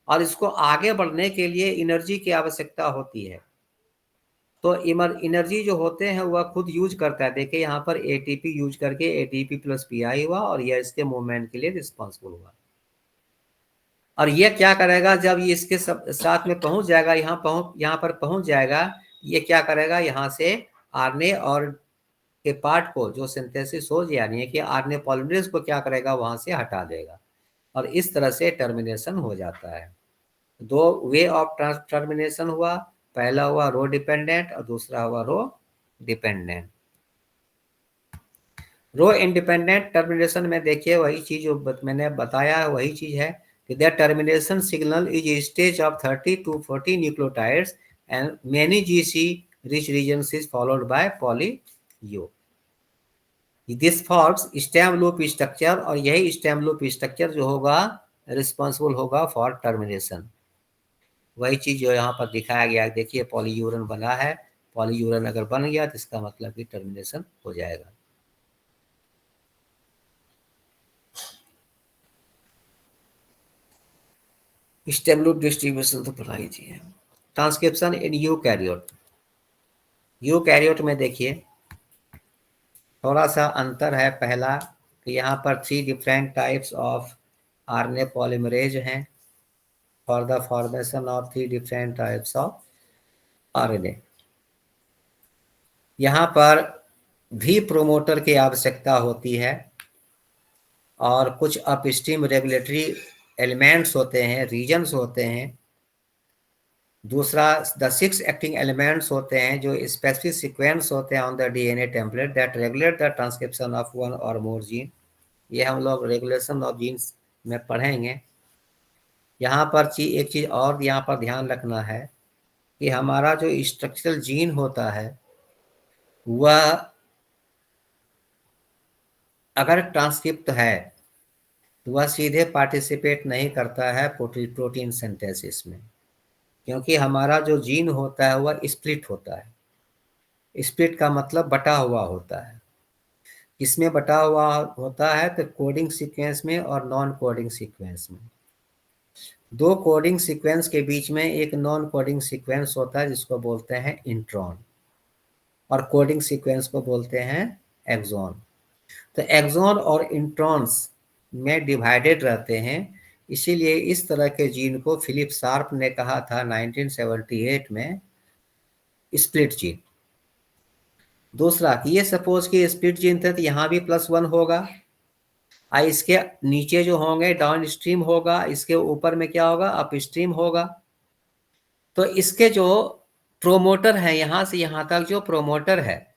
और इसको आगे बढ़ने के लिए एनर्जी की आवश्यकता होती है। तो एनर्जी जो होते हैं वह खुद यूज करता है। देखिए यहाँ पर एटीपी यूज करके एटीपी प्लस पीआई हुआ, और यह इसके मूवमेंट के लिए रिस्पॉन्सिबल हुआ। और ये क्या करेगा, जब ये इसके साथ में पहुंच जाएगा, यहाँ पर पहुंच जाएगा, ये क्या करेगा, यहाँ से आरएनए और के पार्ट को जो सिंथेसिस हो यानी है कि आरएनए पॉलीमरेज को क्या करेगा, वहां से हटा देगा, और इस तरह से टर्मिनेशन हो जाता है। 2 वे ऑफ टर्मिनेशन हुआ, पहला हुआ रो डिपेंडेंट और दूसरा हुआ रो डिपेंडेंट। रो इंडिपेंडेंट टर्मिनेशन में देखिए वही चीज जो मैंने बताया है, वही चीज है their termination signal is a stage of 30 to 40 nucleotides and many GC rich regions is followed by poly-U. This forms stem loop structure, और यही स्टेम लूप स्ट्रक्चर जो होगा रिस्पॉन्सिबल होगा फॉर टर्मिनेशन। वही चीज जो यहाँ पर दिखाया गया, देखिए पॉलीयूरन बना है, पॉलीयूरन अगर बन गया तो इसका मतलब कि टर्मिनेशन हो जाएगा। स्टेम लूप डिस्ट्रीब्यूशन तो पढ़ाई थी। Transcription in eukaryote. यूकैरियोट में देखिए थोड़ा सा अंतर है। पहला कि यहाँ पर 3 different types of RNA polymerase हैं for the formation of 3 different types of RNA. यहाँ पर भी प्रोमोटर की आवश्यकता होती है और कुछ अपस्ट्रीम रेगुलेटरी एलिमेंट्स होते हैं, रीजन्स होते हैं। दूसरा द 6 एक्टिंग एलिमेंट्स होते हैं जो स्पेसिफिक सीक्वेंस होते हैं on the DNA template that regulate the transcription of 1 और मोर जीन। ये हम लोग रेगुलेशन ऑफ जीन्स में पढ़ेंगे। यहाँ पर एक चीज़ और यहाँ पर ध्यान रखना है कि हमारा जो स्ट्रक्चरल जीन होता है वह अगर ट्रांसक्रिप्ट है तो वह सीधे पार्टिसिपेट नहीं करता है प्रोटीन सिंथेसिस में, क्योंकि हमारा जो जीन होता है वह स्प्लिट होता है। स्प्लिट का मतलब बटा हुआ होता है। किसमें बटा हुआ होता है तो कोडिंग सीक्वेंस में और नॉन कोडिंग सीक्वेंस में। 2 कोडिंग सीक्वेंस के बीच में एक नॉन कोडिंग सीक्वेंस होता है जिसको बोलते हैं इंट्रॉन, और कोडिंग सीक्वेंस को बोलते हैं एक्सॉन। तो एक्सॉन और इंट्रॉन्स में डिवाइडेड रहते हैं, इसीलिए इस तरह के जीन को फिलिप शार्प ने कहा था 1978 में स्प्लिट जीन। दूसरा कि ये सपोज कि स्प्लिट जीन थे तो यहाँ भी +1 होगा, इसके नीचे जो होंगे डाउन स्ट्रीम होगा, इसके ऊपर में क्या होगा अप स्ट्रीम होगा। तो इसके जो प्रोमोटर है यहाँ से यहाँ तक जो प्रोमोटर है,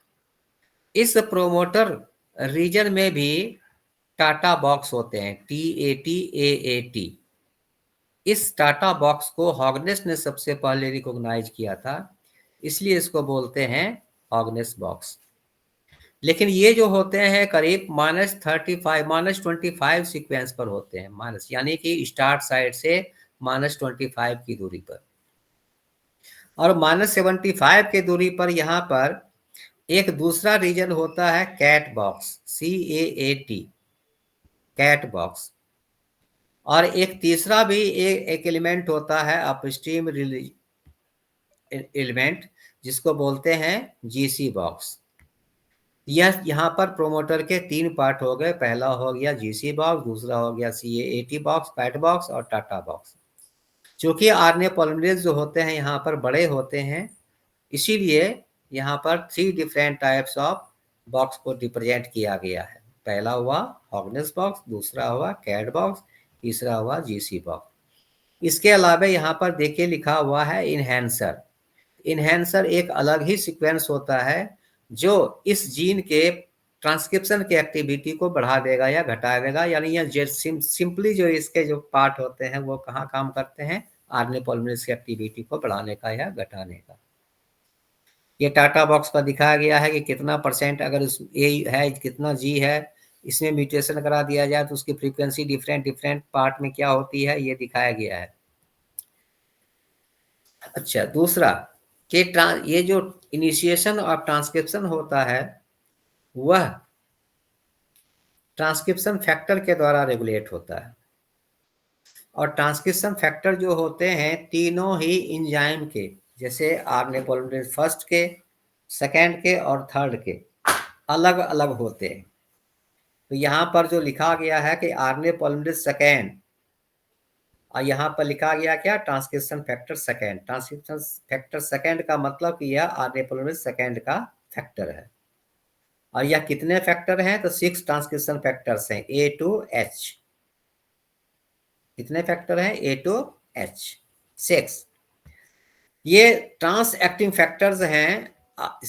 इस प्रोमोटर रीजन में भी टाटा बॉक्स होते हैं, TAT AAT। इस टाटा बॉक्स को हॉगनेस ने सबसे पहले रिकॉग्नाइज किया था, इसलिए इसको बोलते हैं हॉगनेस बॉक्स। लेकिन ये जो होते हैं करीब -35 -25 सीक्वेंस पर होते हैं, माइनस यानी कि स्टार्ट साइड से -25 की दूरी पर, और -75 की दूरी पर यहाँ पर एक दूसरा रीजन होता है cat box, CAAT cat box, और एक तीसरा भी एक एलिमेंट होता है अपस्ट्रीम एलिमेंट जिसको बोलते हैं GC बॉक्स। यह यहाँ पर प्रोमोटर के 3 पार्ट हो गए। पहला हो गया GC बॉक्स, दूसरा हो गया CAAT बॉक्स, कैट बॉक्स और टाटा बॉक्स। चूंकि आरएनए पॉलीमरेज जो होते हैं यहाँ पर बड़े होते हैं, इसीलिए यहाँ पर 3 डिफरेंट टाइप्स ऑफ बॉक्स को रिप्रेजेंट किया गया है। पहला हुआ हॉगनेस बॉक्स, दूसरा हुआ कैट बॉक्स, तीसरा हुआ GC बॉक्स। इसके अलावा यहाँ पर देखिए लिखा हुआ है इनहेंसर। इनहेंसर एक अलग ही सीक्वेंस होता है जो इस जीन के ट्रांसक्रिप्शन की एक्टिविटी को बढ़ा देगा या घटा देगा, यानी यह सिंपली जो इसके जो पार्ट होते हैं वो कहाँ काम करते हैं, आरएनए पॉलीमरेज की एक्टिविटी को बढ़ाने का या घटाने का। ये टाटा बॉक्स पर दिखाया गया है कि कितना % अगर ए है, कितना जी है, इसमें म्यूटेशन करा दिया जाए तो उसकी फ्रीक्वेंसी डिफरेंट पार्ट में क्या होती है, ये दिखाया गया है। अच्छा, दूसरा कि ये जो इनिशिएशन ऑफ ट्रांसक्रिप्शन होता है वह ट्रांसक्रिप्शन फैक्टर के द्वारा रेगुलेट होता है, और ट्रांसक्रिप्शन फैक्टर जो होते हैं तीनों ही एंजाइम के, जैसे आरएनए पॉलीमरेज फर्स्ट के, सेकेंड के और थर्ड के अलग अलग होते हैं। तो यहाँ पर जो लिखा गया है कि आरएनए पॉलीमरेज सेकेंड, और यहाँ पर लिखा गया क्या, transcription factor second. Transcription factor second का मतलब कि यह आरएनए पॉलीमरेज सेकेंड का फैक्टर है। और यह कितने फैक्टर हैं तो 6 ट्रांसक्रिप्शन फैक्टर्स हैं A to H। कितने फैक्टर हैं A to H 6। ये ट्रांस एक्टिंग फैक्टर्स हैं,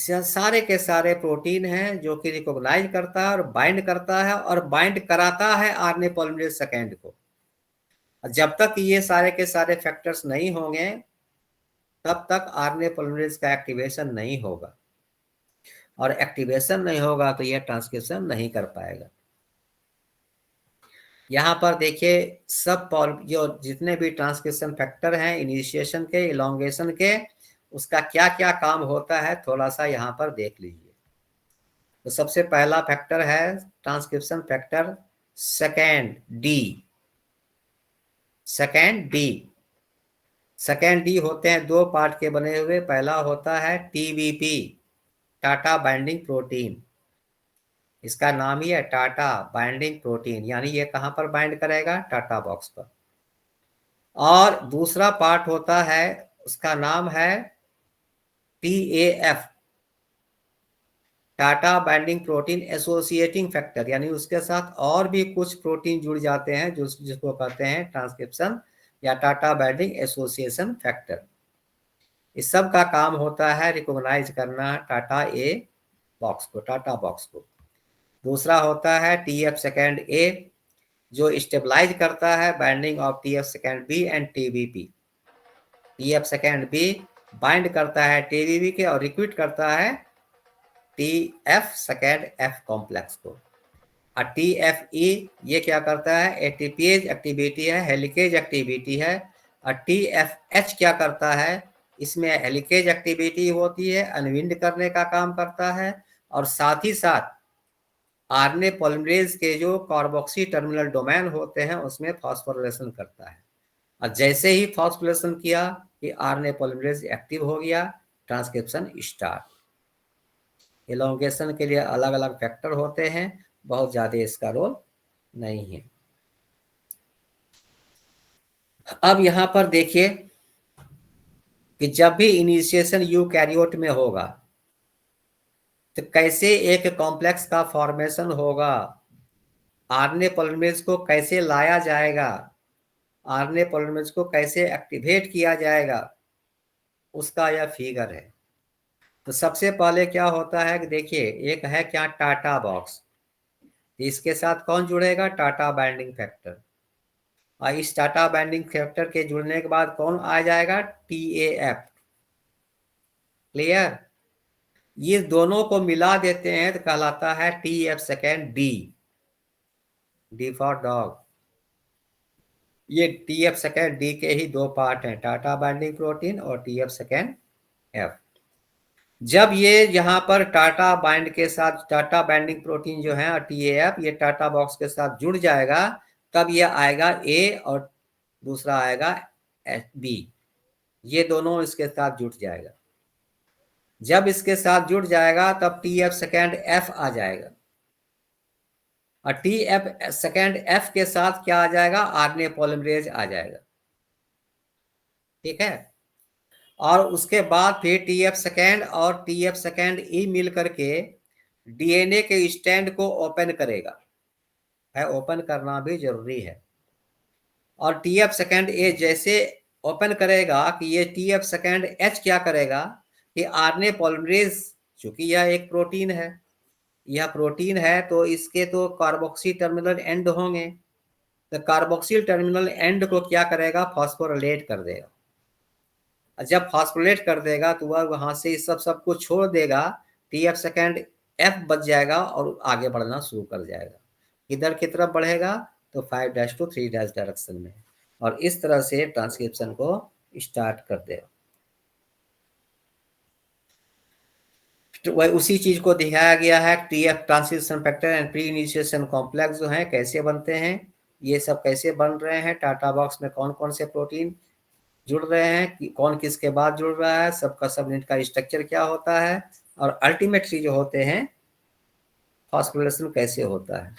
सारे के सारे प्रोटीन हैं जो कि रिकॉग्नाइज करता है और बाइंड करता है और बाइंड कराता है आरएनए पॉलीमरेज सेकेंड को। जब तक ये सारे के सारे फैक्टर्स नहीं होंगे तब तक आरएनए पॉलीमरेज का एक्टिवेशन नहीं होगा, और एक्टिवेशन नहीं होगा तो ये ट्रांसक्रिप्शन नहीं कर पाएगा। यहाँ पर देखिए सब जो जितने भी ट्रांसक्रिप्शन फैक्टर हैं इनिशिएशन के, इलोंगेशन के, उसका क्या क्या काम होता है थोड़ा सा यहाँ पर देख लीजिए। तो सबसे पहला फैक्टर है transcription factor second D. Second D होते हैं दो पार्ट के बने हुए। पहला होता है टीबीपी, टाटा बाइंडिंग प्रोटीन। इसका नाम ही है टाटा बाइंडिंग प्रोटीन, यानी ये कहां पर बाइंड करेगा? टाटा बॉक्स पर। और दूसरा पार्ट होता है, उसका नाम है TAF, TATA binding protein associating factor, यानी उसके साथ और भी कुछ प्रोटीन जुड़ जाते हैं जिसको कहते हैं ट्रांसक्रिप्शन या टाटा बाइंडिंग एसोसिएशन फैक्टर। इस सब का काम होता है रिकॉग्नाइज करना टाटा बॉक्स को। दूसरा होता है TF सेकेंड ए, जो स्टेबलाइज करता है binding of TF second B and TBP। TF second B bind करता है TBP के और रिक्रूट करता है TF सेकेंड F कॉम्प्लेक्स को। और TFE ये क्या करता है? एटीपीएज एक्टिविटी है, हेलिकेज एक्टिविटी है। और TFH क्या करता है? इसमें हेलिकेज एक्टिविटी होती है, अनविंड करने का काम करता है, और साथ ही साथ आरएनए पॉलीमरेज के जो कार्बोक्सी टर्मिनल डोमेन होते हैं उसमें फॉस्फोरिलेशन करता है। और जैसे ही फॉस्फोरिलेशन किया कि आरएनए पॉलीमरेज एक्टिव हो गया, ट्रांसक्रिप्शन स्टार्ट। एलोंगेशन के लिए अलग अलग फैक्टर होते हैं, बहुत ज्यादा इसका रोल नहीं है। अब यहां पर देखिए कि जब भी इनिशिएशन यूकैरियोट में होगा तो कैसे एक कॉम्प्लेक्स का फॉर्मेशन होगा, आरएनए पॉलीमरेज को कैसे लाया जाएगा, आरएनए पॉलीमरेज को कैसे एक्टिवेट किया जाएगा, उसका यह फिगर है। तो सबसे पहले क्या होता है कि देखिए एक है क्या? TATA box. इसके साथ कौन जुड़ेगा? TATA binding factor. और इस टाटा बाइंडिंग फैक्टर के जुड़ने के बाद कौन आ जाएगा? TAF। क्लियर? ये दोनों को मिला देते हैं तो कहलाता है TF second D for dog. ये TF सेकेंड डी के ही दो पार्ट हैं, टाटा बाइंडिंग प्रोटीन और TF सेकेंड F। जब ये यहाँ पर टाटा बाइंड के साथ, टाटा बाइंडिंग प्रोटीन जो है और TAF ये टाटा बॉक्स के साथ जुड़ जाएगा, तब ये आएगा A और दूसरा आएगा B। ये दोनों इसके साथ जुड़ जाएगा। जब इसके साथ जुड़ जाएगा तब TF सेकेंड F आ जाएगा, और TF सेकेंड F के साथ क्या आ जाएगा? आरएनए पॉलीमरेज आ जाएगा। ठीक है? और उसके बाद फिर TF सेकेंड और TF सेकेंड E मिल करके DNA के स्टैंड को ओपन करेगा, है ओपन करना भी जरूरी है। और TF सेकेंड A जैसे ओपन करेगा कि ये TF सेकेंड H क्या करेगा कि आरएनए पॉलीमरेज, चूंकि यह एक प्रोटीन है, यह प्रोटीन है तो इसके तो कार्बोक्सी टर्मिनल एंड होंगे, तो कार्बोक्सिल टर्मिनल एंड को क्या करेगा? फॉस्फोरिलेट कर देगा। जब फॉस्फोरिलेट कर देगा तो वह वहां से इस सब कुछ छोड़ देगा, TF सेकेंड F बच जाएगा और आगे बढ़ना शुरू कर जाएगा। इधर की तरफ बढ़ेगा तो 5' to 3' डायरेक्शन में, और इस तरह से ट्रांसक्रिप्शन को स्टार्ट कर देगा। तो वह उसी चीज को दिखाया गया है। TF transcription factor and pre initiation complex जो है कैसे बनते हैं, ये सब कैसे बन रहे हैं, टाटा बॉक्स में कौन कौन से प्रोटीन जुड़ रहे हैं, कि कौन किसके बाद जुड़ रहा है, सबका सब इनका स्ट्रक्चर क्या होता है, और अल्टीमेटली जो होते हैं फॉस्फोरिलेशन कैसे होता है।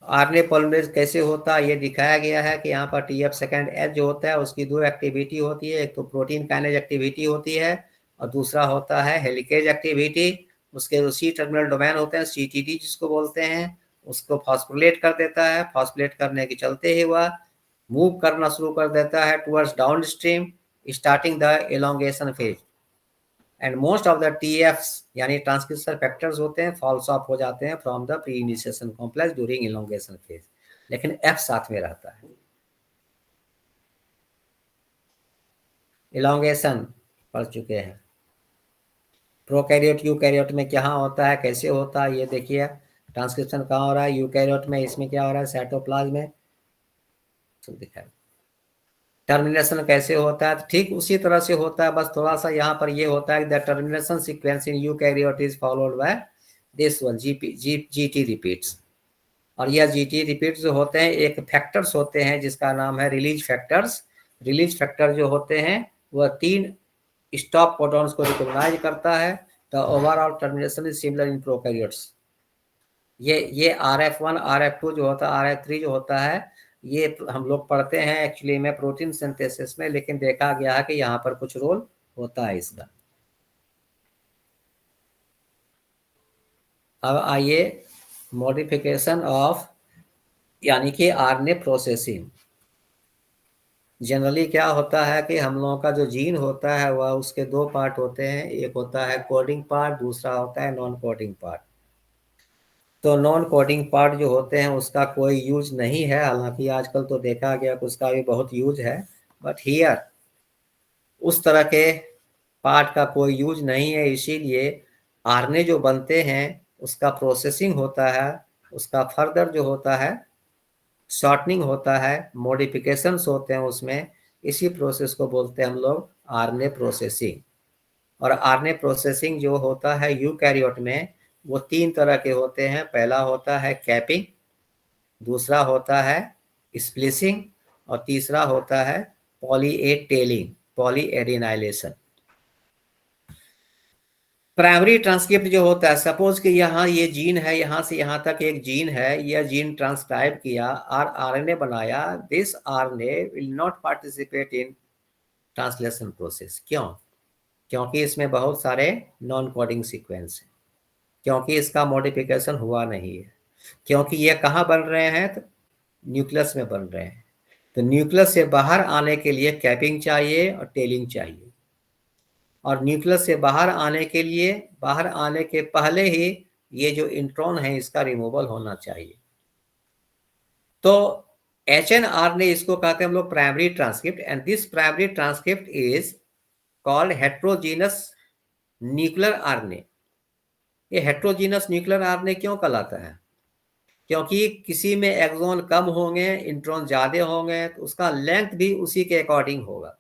आरएनए पॉलीमरेज कैसे होता है ये दिखाया गया है कि यहाँ पर TF सेकेंड H जो होता है उसकी दो एक्टिविटी होती है, एक तो प्रोटीन काइनेज एक्टिविटी होती है और दूसरा होता है हेलिकेज एक्टिविटी। उसके जो C टर्मिनल डोमेन होते हैं, CTD जिसको बोलते हैं, उसको फॉस्फोरिलेट कर देता है। फॉस्फोरिलेट करने के चलते ही वह मूव करना शुरू कर देता है towards down stream, starting the elongation phase. And most of the TFs यानी ट्रांसक्रिप्शन फैक्टर्स होते हैं फॉल्स ऑफ हो जाते हैं from the pre initiation complex during elongation phase, लेकिन F साथ में रहता है। इलोंगेशन पढ़ चुके हैं। प्रोकैरियोट यूकैरियोट में क्या होता है, कैसे होता है, ये देखिए ट्रांसक्रिप्शन कहाँ हो रहा है, यूकैरियोट में, इसमें क्या हो रहा है, साइटोप्लाज्म में दिखा। टर्मिनेशन कैसे होता है, ठीक उसी तरह से होता है, बस थोड़ा सा यहाँ पर ये होता है the termination sequence in eukaryote is followed by this one GT repeats. और यह GT रिपीट्स जो होते हैं एक फैक्टर्स होते हैं जिसका नाम है रिलीज फैक्टर्स। रिलीज फैक्टर जो होते हैं वह 3 स्टॉप कोडॉन्स को रिकॉग्नाइज करता है। The overall termination is similar in prokaryotes. ये RF1 RF2 जो होता है, RF3 जो होता है, ये हम लोग पढ़ते हैं एक्चुअली में प्रोटीन सिंथेसिस में, लेकिन देखा गया है कि यहाँ पर कुछ रोल होता है इसका। अब आइए मॉडिफिकेशन ऑफ यानी कि RNA प्रोसेसिंग। जनरली क्या होता है कि हम लोगों का जो जीन होता है वह उसके 2 पार्ट होते हैं, एक होता है कोडिंग पार्ट, दूसरा होता है नॉन कोडिंग पार्ट। तो नॉन कोडिंग पार्ट जो होते हैं उसका कोई यूज नहीं है, हालांकि आजकल तो देखा गया कि उसका भी बहुत यूज है, बट हियर उस तरह के पार्ट का कोई यूज नहीं है। इसीलिए RNA जो बनते हैं उसका प्रोसेसिंग होता है, उसका फर्दर जो होता है शॉर्टनिंग होता है, मॉडिफिकेशंस होते हैं उसमें। इसी प्रोसेस को बोलते हैं हम लोग RNA प्रोसेसिंग। और RNA प्रोसेसिंग जो होता है यूकैरियोट में वो 3 तरह के होते हैं। पहला होता है कैपिंग, दूसरा होता है स्प्लिसिंग, और तीसरा होता है पॉलीएडेनाइलेशन। प्राइमरी ट्रांसक्रिप्ट जो होता है, सपोज कि यहाँ ये जीन है, यहाँ से यहाँ तक एक जीन है, यह जीन ट्रांसक्राइब किया और RNA बनाया। This RNA will not participate in translation process. क्यों? क्योंकि इसमें बहुत सारे नॉन कोडिंग सीक्वेंस हैं, क्योंकि इसका मॉडिफिकेशन हुआ नहीं है, क्योंकि ये कहाँ बन रहे हैं, तो न्यूक्लियस में बन रहे हैं। तो न्यूक्लियस से बाहर आने के लिए कैपिंग चाहिए और टेलिंग चाहिए, और न्यूक्लियस से बाहर आने के लिए, बाहर आने के पहले ही ये जो इंट्रॉन है इसका रिमूवल होना चाहिए। तो HNRNA इसको कहते हैं हम लोग primary transcript, and this primary transcript is called heterogeneous nuclear RNA। ये हेट्रोजीनस न्यूक्लियर RNA क्यों कहलाता है? क्योंकि किसी में एक्सॉन कम होंगे, इंट्रॉन ज्यादा होंगे, तो उसका लेंथ भी उसी के अकॉर्डिंग होगा।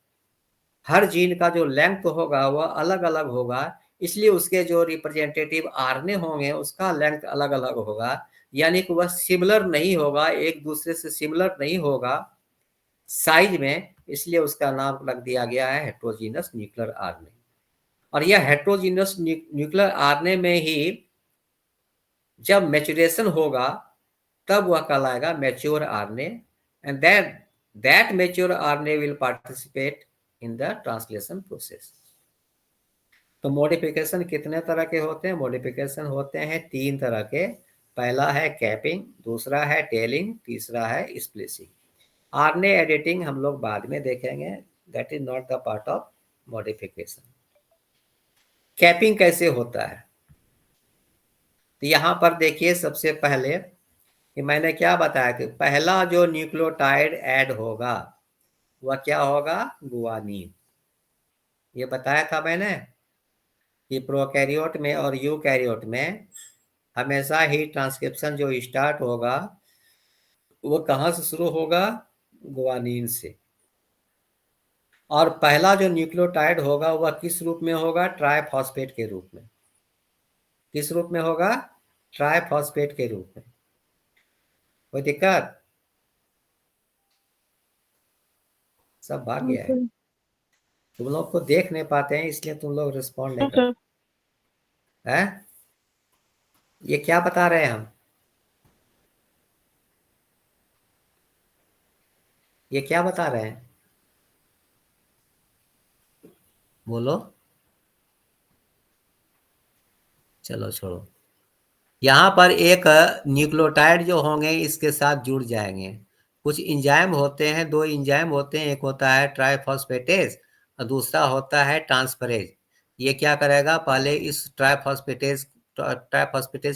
हर जीन का जो लेंथ होगा वह अलग अलग होगा, इसलिए उसके जो रिप्रेजेंटेटिव RNA होंगे उसका लेंथ अलग अलग होगा, यानी कि वह सिमिलर नहीं होगा, एक दूसरे से सिमिलर नहीं होगा साइज में, इसलिए उसका नाम रख दिया गया है हेट्रोजीनस न्यूक्लियर RNA। और यह हेट्रोजीनस न्यूक्लियर RNA में ही जब मैच्योरेशन होगा तब वह कहलाएगा mature RNA, and that mature RNA will participate in the translation process. तो मॉडिफिकेशन कितने तरह के होते हैं? मॉडिफिकेशन होते हैं 3 तरह के। पहला है कैपिंग, दूसरा है टेलिंग, तीसरा है स्प्लिसिंग। RNA एडिटिंग हम लोग बाद में देखेंगे, that is not the part of modification. Capping कैसे होता है? तो यहाँ पर देखिए, सबसे पहले कि मैंने क्या बताया कि पहला जो न्यूक्लियोटाइड ऐड होगा वह क्या होगा? गुआनीन। ये बताया था मैंने कि प्रोकैरियोट में और यूकैरियोट में हमेशा ही ट्रांसक्रिप्शन जो स्टार्ट होगा वो कहाँ से शुरू होगा? गुआनीन से। और पहला जो न्यूक्लियोटाइड होगा वह किस रूप में होगा? ट्राइफॉस्फेट के रूप में। किस रूप में होगा? ट्राइफॉस्फेट के रूप में। कोई दिक्कत? सब भाग गया है, तुम लोग को देख नहीं पाते हैं इसलिए तुम लोग रिस्पॉन्ड नहीं करते हैं। ये क्या बता रहे हैं हम? ये क्या बता रहे हैं? बोलो। चलो छोड़ो। यहाँ पर एक न्यूक्लियोटाइड जो होंगे इसके साथ जुड़ जाएंगे। कुछ इंजाइम होते हैं, 2 इंजाइम होते हैं, एक होता है ट्राइफॉस्फेटेज और दूसरा होता है ट्रांसफरेज। ये क्या करेगा, पहले इस ट्राइफॉस्फेटेज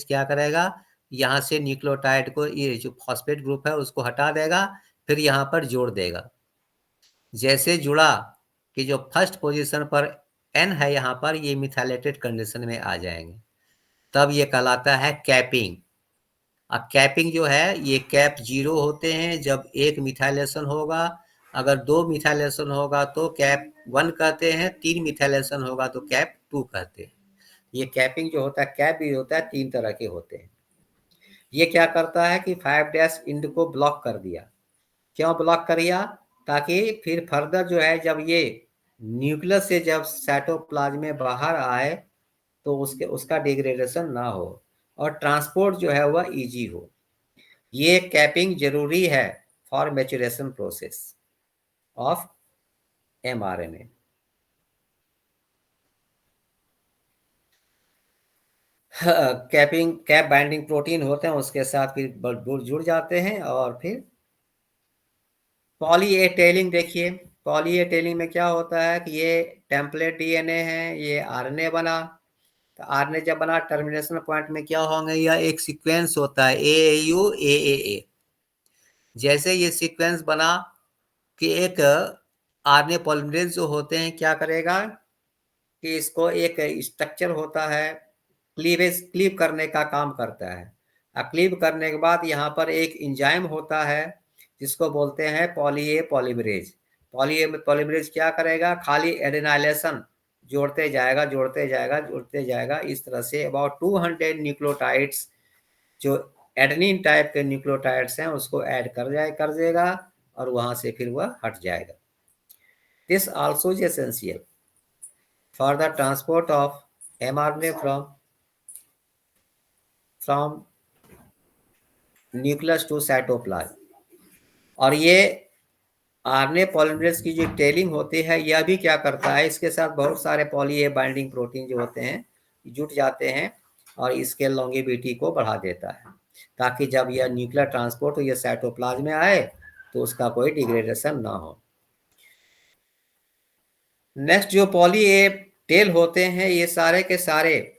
क्या करेगा, यहाँ से न्यूक्लियोटाइड को, ये जो फॉस्फेट ग्रुप है उसको हटा देगा, फिर यहाँ पर जोड़ देगा। जैसे जुड़ा कि जो फर्स्ट पोजीशन पर N है यहाँ पर, ये मिथाइलेटेड कंडीशन में आ जाएंगे, तब ये कहलाता है कैपिंग। अब कैपिंग जो है, ये कैप 0 होते हैं जब एक मिथाइलेशन होगा, अगर 2 मिथाइलेशन होगा तो कैप 1 कहते हैं, 3 मिथाइलेशन होगा तो कैप 2 कहते हैं। ये कैपिंग जो होता है, कैप भी होता है, 3 तरह के होते हैं। ये क्या करता है कि 5' इंड को ब्लॉक कर दिया। क्यों ब्लॉक कर दिया, ताकि फिर फर्दर जो है, जब ये न्यूक्लियस से जब साइटोप्लाज्म में बाहर आए तो उसका डिग्रेडेशन ना हो और ट्रांसपोर्ट जो है वह इजी हो। ये कैपिंग जरूरी है for maturation process of mRNA। Cap binding protein होते हैं, उसके साथ फिर जुड़ जाते हैं। और फिर पॉली ए टेलिंग, देखिए पॉली ए टेलिंग में क्या होता है कि ये टेम्पलेट डीएनए है, ये आरएनए बना, तो आरएनए जब बना टर्मिनेशन पॉइंट में क्या होंगे, यह एक सीक्वेंस होता है AAU AAA। जैसे ये सीक्वेंस बना कि एक आरएनए पॉलीमरेज जो होते हैं क्या करेगा कि इसको एक स्ट्रक्चर होता है, क्लीव करने का काम करता है। क्लीव करने के बाद यहाँ पर एक एंजाइम होता है जिसको बोलते हैं poly A polymerase. Poly A polymerase क्या करेगा, खाली एडेनाइलेशन जोड़ते जाएगा जोड़ते जाएगा जोड़ते जाएगा। इस तरह से अबाउट 200 न्यूक्लियोटाइड्स जो एडेनिन टाइप के न्यूक्लियोटाइड्स हैं उसको ऐड कर देगा और वहां से फिर वह हट जाएगा। This also is essential for the transport of mRNA from nucleus to cytoplasm. और ये आरएनए पॉलीमरेज की जो टेलिंग होती है, यह भी क्या करता है, इसके साथ बहुत सारे पॉली ए बाइंडिंग प्रोटीन जो होते हैं जुट जाते हैं और इसके लॉन्गेविटी को बढ़ा देता है, ताकि जब यह न्यूक्लियर ट्रांसपोर्ट ये साइटोप्लाज्म में आए तो उसका कोई डिग्रेडेशन ना हो। नेक्स्ट जो पॉली ए टेल होते हैं, ये सारे के सारे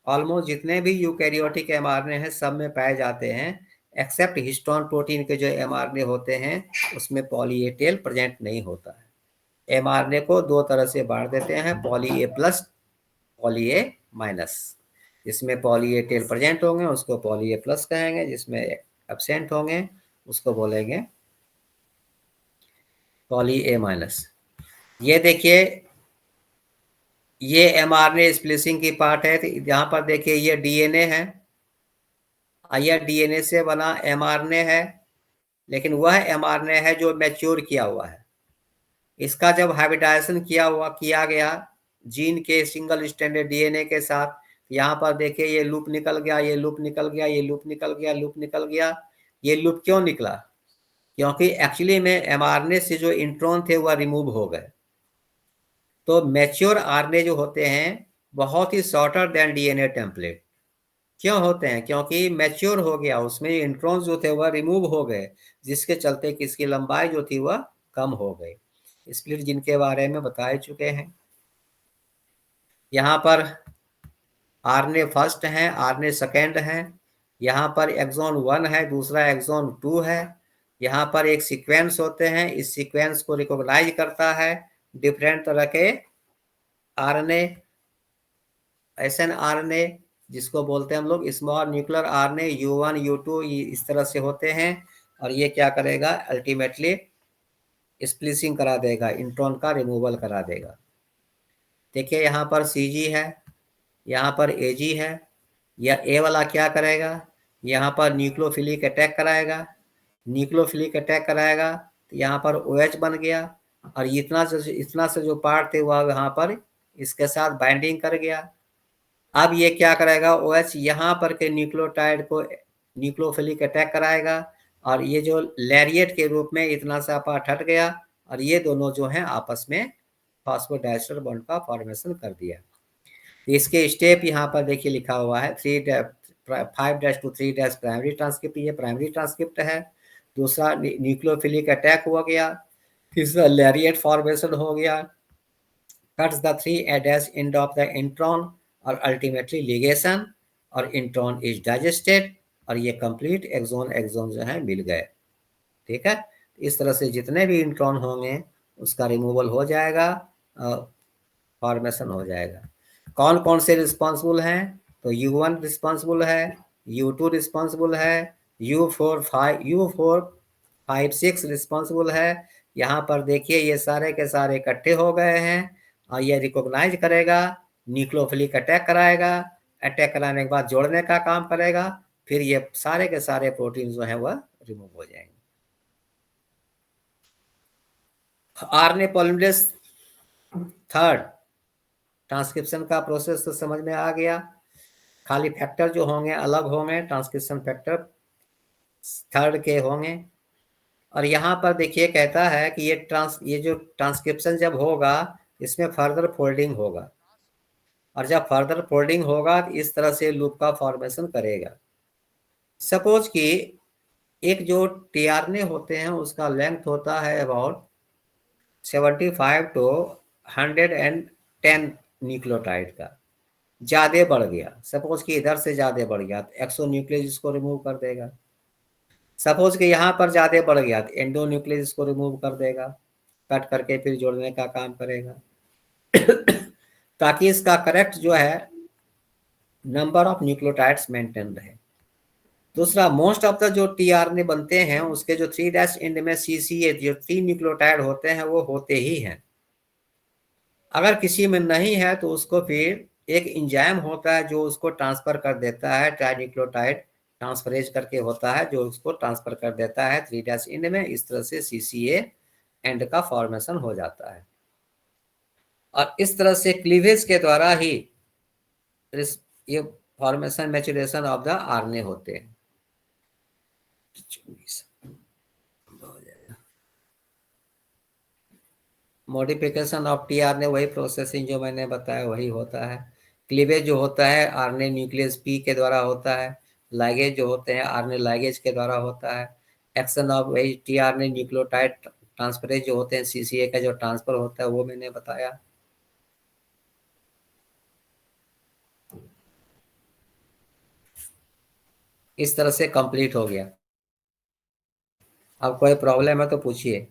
ऑलमोस्ट जितने भी यूकैरियोटिक एमआरएनए हैं सब में पाए जाते हैं, एक्सेप्ट हिस्टोन प्रोटीन के जो एमआरएनए होते हैं उसमें पॉली ए टेल प्रेजेंट नहीं होता है। एमआरएनए को 2 तरह से बांट देते हैं, poly A plus, poly A minus. जिसमें पॉली ए टेल प्रेजेंट होंगे उसको पॉली ए प्लस कहेंगे, जिसमें एब्सेंट होंगे उसको बोलेंगे पॉली ए माइनस। ये देखिए ये एमआरएनए स्प्लिसिंग की पार्ट है, तो यहाँ पर देखिए ये डीएनए है, यह डीएनए से बना एमआरएनए है, लेकिन वह एमआरएनए है जो मैच्योर किया हुआ है। इसका जब हाइब्रिडाइजेशन किया गया जीन के सिंगल स्ट्रैंडेड डीएनए के साथ, यहाँ पर देखिए ये लूप निकल गया, ये लूप निकल गया, ये लूप निकल गया, लूप निकल गया। ये लूप क्यों निकला, क्योंकि एक्चुअली में एमआरएनए से जो इंट्रॉन थे वह रिमूव हो गए। तो मैच्योर आरएनए जो होते हैं बहुत ही शॉर्टर देन डीएनए टेम्पलेट। क्यों होते हैं, क्योंकि मैच्योर हो गया, उसमें इंट्रॉन्स जो थे वह रिमूव हो गए, जिसके चलते कि इसकी लंबाई जो थी वह कम हो गई। स्प्लिट जिनके बारे में बता चुके हैं। यहाँ पर आरएनए फर्स्ट है, आरएनए सेकेंड है, यहाँ पर एक्सॉन 1 है, दूसरा एक्सॉन 2 है। यहाँ पर एक सीक्वेंस होते हैं, इस सीक्वेंस को रिकॉग्नाइज करता है डिफरेंट तरह के आरएनए, एसएनआरएनए जिसको बोलते हैं हम लोग small nuclear RNA, U1 U2 इस तरह से होते हैं। और ये क्या करेगा, अल्टीमेटली स्प्लिसिंग करा देगा, इंट्रॉन का रिमूवल करा देगा। देखिए यहाँ पर CG है, यहाँ पर AG है। यह ए वाला क्या करेगा, यहाँ पर न्यूक्लियोफिलिक अटैक कराएगा, न्यूक्लियोफिलिक अटैक कराएगा तो यहाँ पर OH बन गया, और इतना से जो पार्ट थे वह यहाँ पर इसके साथ बाइंडिंग कर गया। अब ये क्या करेगा, OH यहाँ पर के न्यूक्लियोटाइड को न्यूक्लियोफिलिक अटैक कराएगा, और ये जो लैरिएट के रूप में इतना सा पार्ट हट गया, और ये दोनों जो हैं आपस में फॉस्फोडाइस्टर बॉन्ड का फॉर्मेशन कर दिया। इसके स्टेप यहाँ पर देखिए लिखा हुआ है 5' to 3' प्राइमरी ट्रांसक्रिप्ट, ये प्राइमरी ट्रांसक्रिप्ट है। दूसरा न्यूक्लियोफिलिक अटैक हो गया, तीसरा लैरिएट फॉर्मेशन हो गया, cuts the 3' end of the intron और अल्टीमेटली लिगेशन और इंट्रॉन इज डाइजेस्टेड और ये कंप्लीट एक्सोन जो है मिल गए। ठीक है, इस तरह से जितने भी इंट्रॉन होंगे उसका रिमूवल हो जाएगा, फॉर्मेशन हो जाएगा। कौन कौन से रिस्पॉन्सिबल हैं? तो U1 रिस्पॉन्सिबल है, U2 रिस्पॉन्सिबल है, U4 5 6 रिस्पॉन्सिबल है। यहाँ पर देखिए ये सारे के सारे इकट्ठे हो गए हैं और ये रिकॉग्नाइज करेगा, न्यूक्लियोफिलिक अटैक कराएगा, अटैक कराने के बाद जोड़ने का काम करेगा, फिर ये सारे के सारे प्रोटीन जो है वह रिमूव हो जाएंगे। आरएनए पॉलीमरेज थर्ड ट्रांसक्रिप्शन का प्रोसेस तो समझ में आ गया, खाली फैक्टर जो होंगे अलग होंगे, ट्रांसक्रिप्शन फैक्टर थर्ड के होंगे। और यहाँ पर देखिए कहता है कि ये जो ट्रांसक्रिप्शन जब होगा इसमें फर्दर फोल्डिंग होगा, और जब फर्दर फोल्डिंग होगा तो इस तरह से लूप का फॉर्मेशन करेगा। सपोज कि एक जो टीआरएनए होते हैं उसका लेंथ होता है अबाउट 75 to 110 न्यूक्लियोटाइड का, ज्यादा बढ़ गया, सपोज कि इधर से ज्यादा बढ़ गया तो एक्सो न्यूक्लियस इसको रिमूव कर देगा। सपोज कि यहाँ पर ज्यादा बढ़ गया तो एंडो न्यूक्लियस इसको रिमूव कर देगा, कट करके फिर जोड़ने का काम करेगा ताकि इसका करेक्ट जो है नंबर ऑफ न्यूक्लियोटाइड्स मेंटेन रहे। दूसरा, मोस्ट ऑफ द जो टीआरएनए बनते हैं उसके जो 3' एंड में सीसीए जो 3 न्यूक्लियोटाइड होते हैं वो होते ही हैं। अगर किसी में नहीं है तो उसको फिर एक एंजाइम होता है जो उसको ट्रांसफर कर देता है, ट्राइन्यूक्लियोटाइड ट्रांसफरेज करके होता है जो उसको ट्रांसफर कर देता है 3' एंड में। इस तरह से सीसीए एंड का फॉर्मेशन हो जाता है और इस तरह से क्लीवेज के द्वारा ही ये formation maturation of the RNA होते हैं। मॉडिफिकेशन ऑफ टीआरएनए वही प्रोसेसिंग जो मैंने बताया वही होता है। क्लीवेज जो होता है आरएनए न्यूक्लियस पी के द्वारा होता है, लाइगेज जो होते हैं आरएनए लाइगेज के द्वारा होता है। एक्शन ऑफ वही टीआरएनए न्यूक्लियोटाइड ट्रांसफरेज जो होते हैं सीसीए का जो ट्रांसफर होता है वो मैंने बताया। इस तरह से कंप्लीट हो गया। अब कोई प्रॉब्लम है तो पूछिए।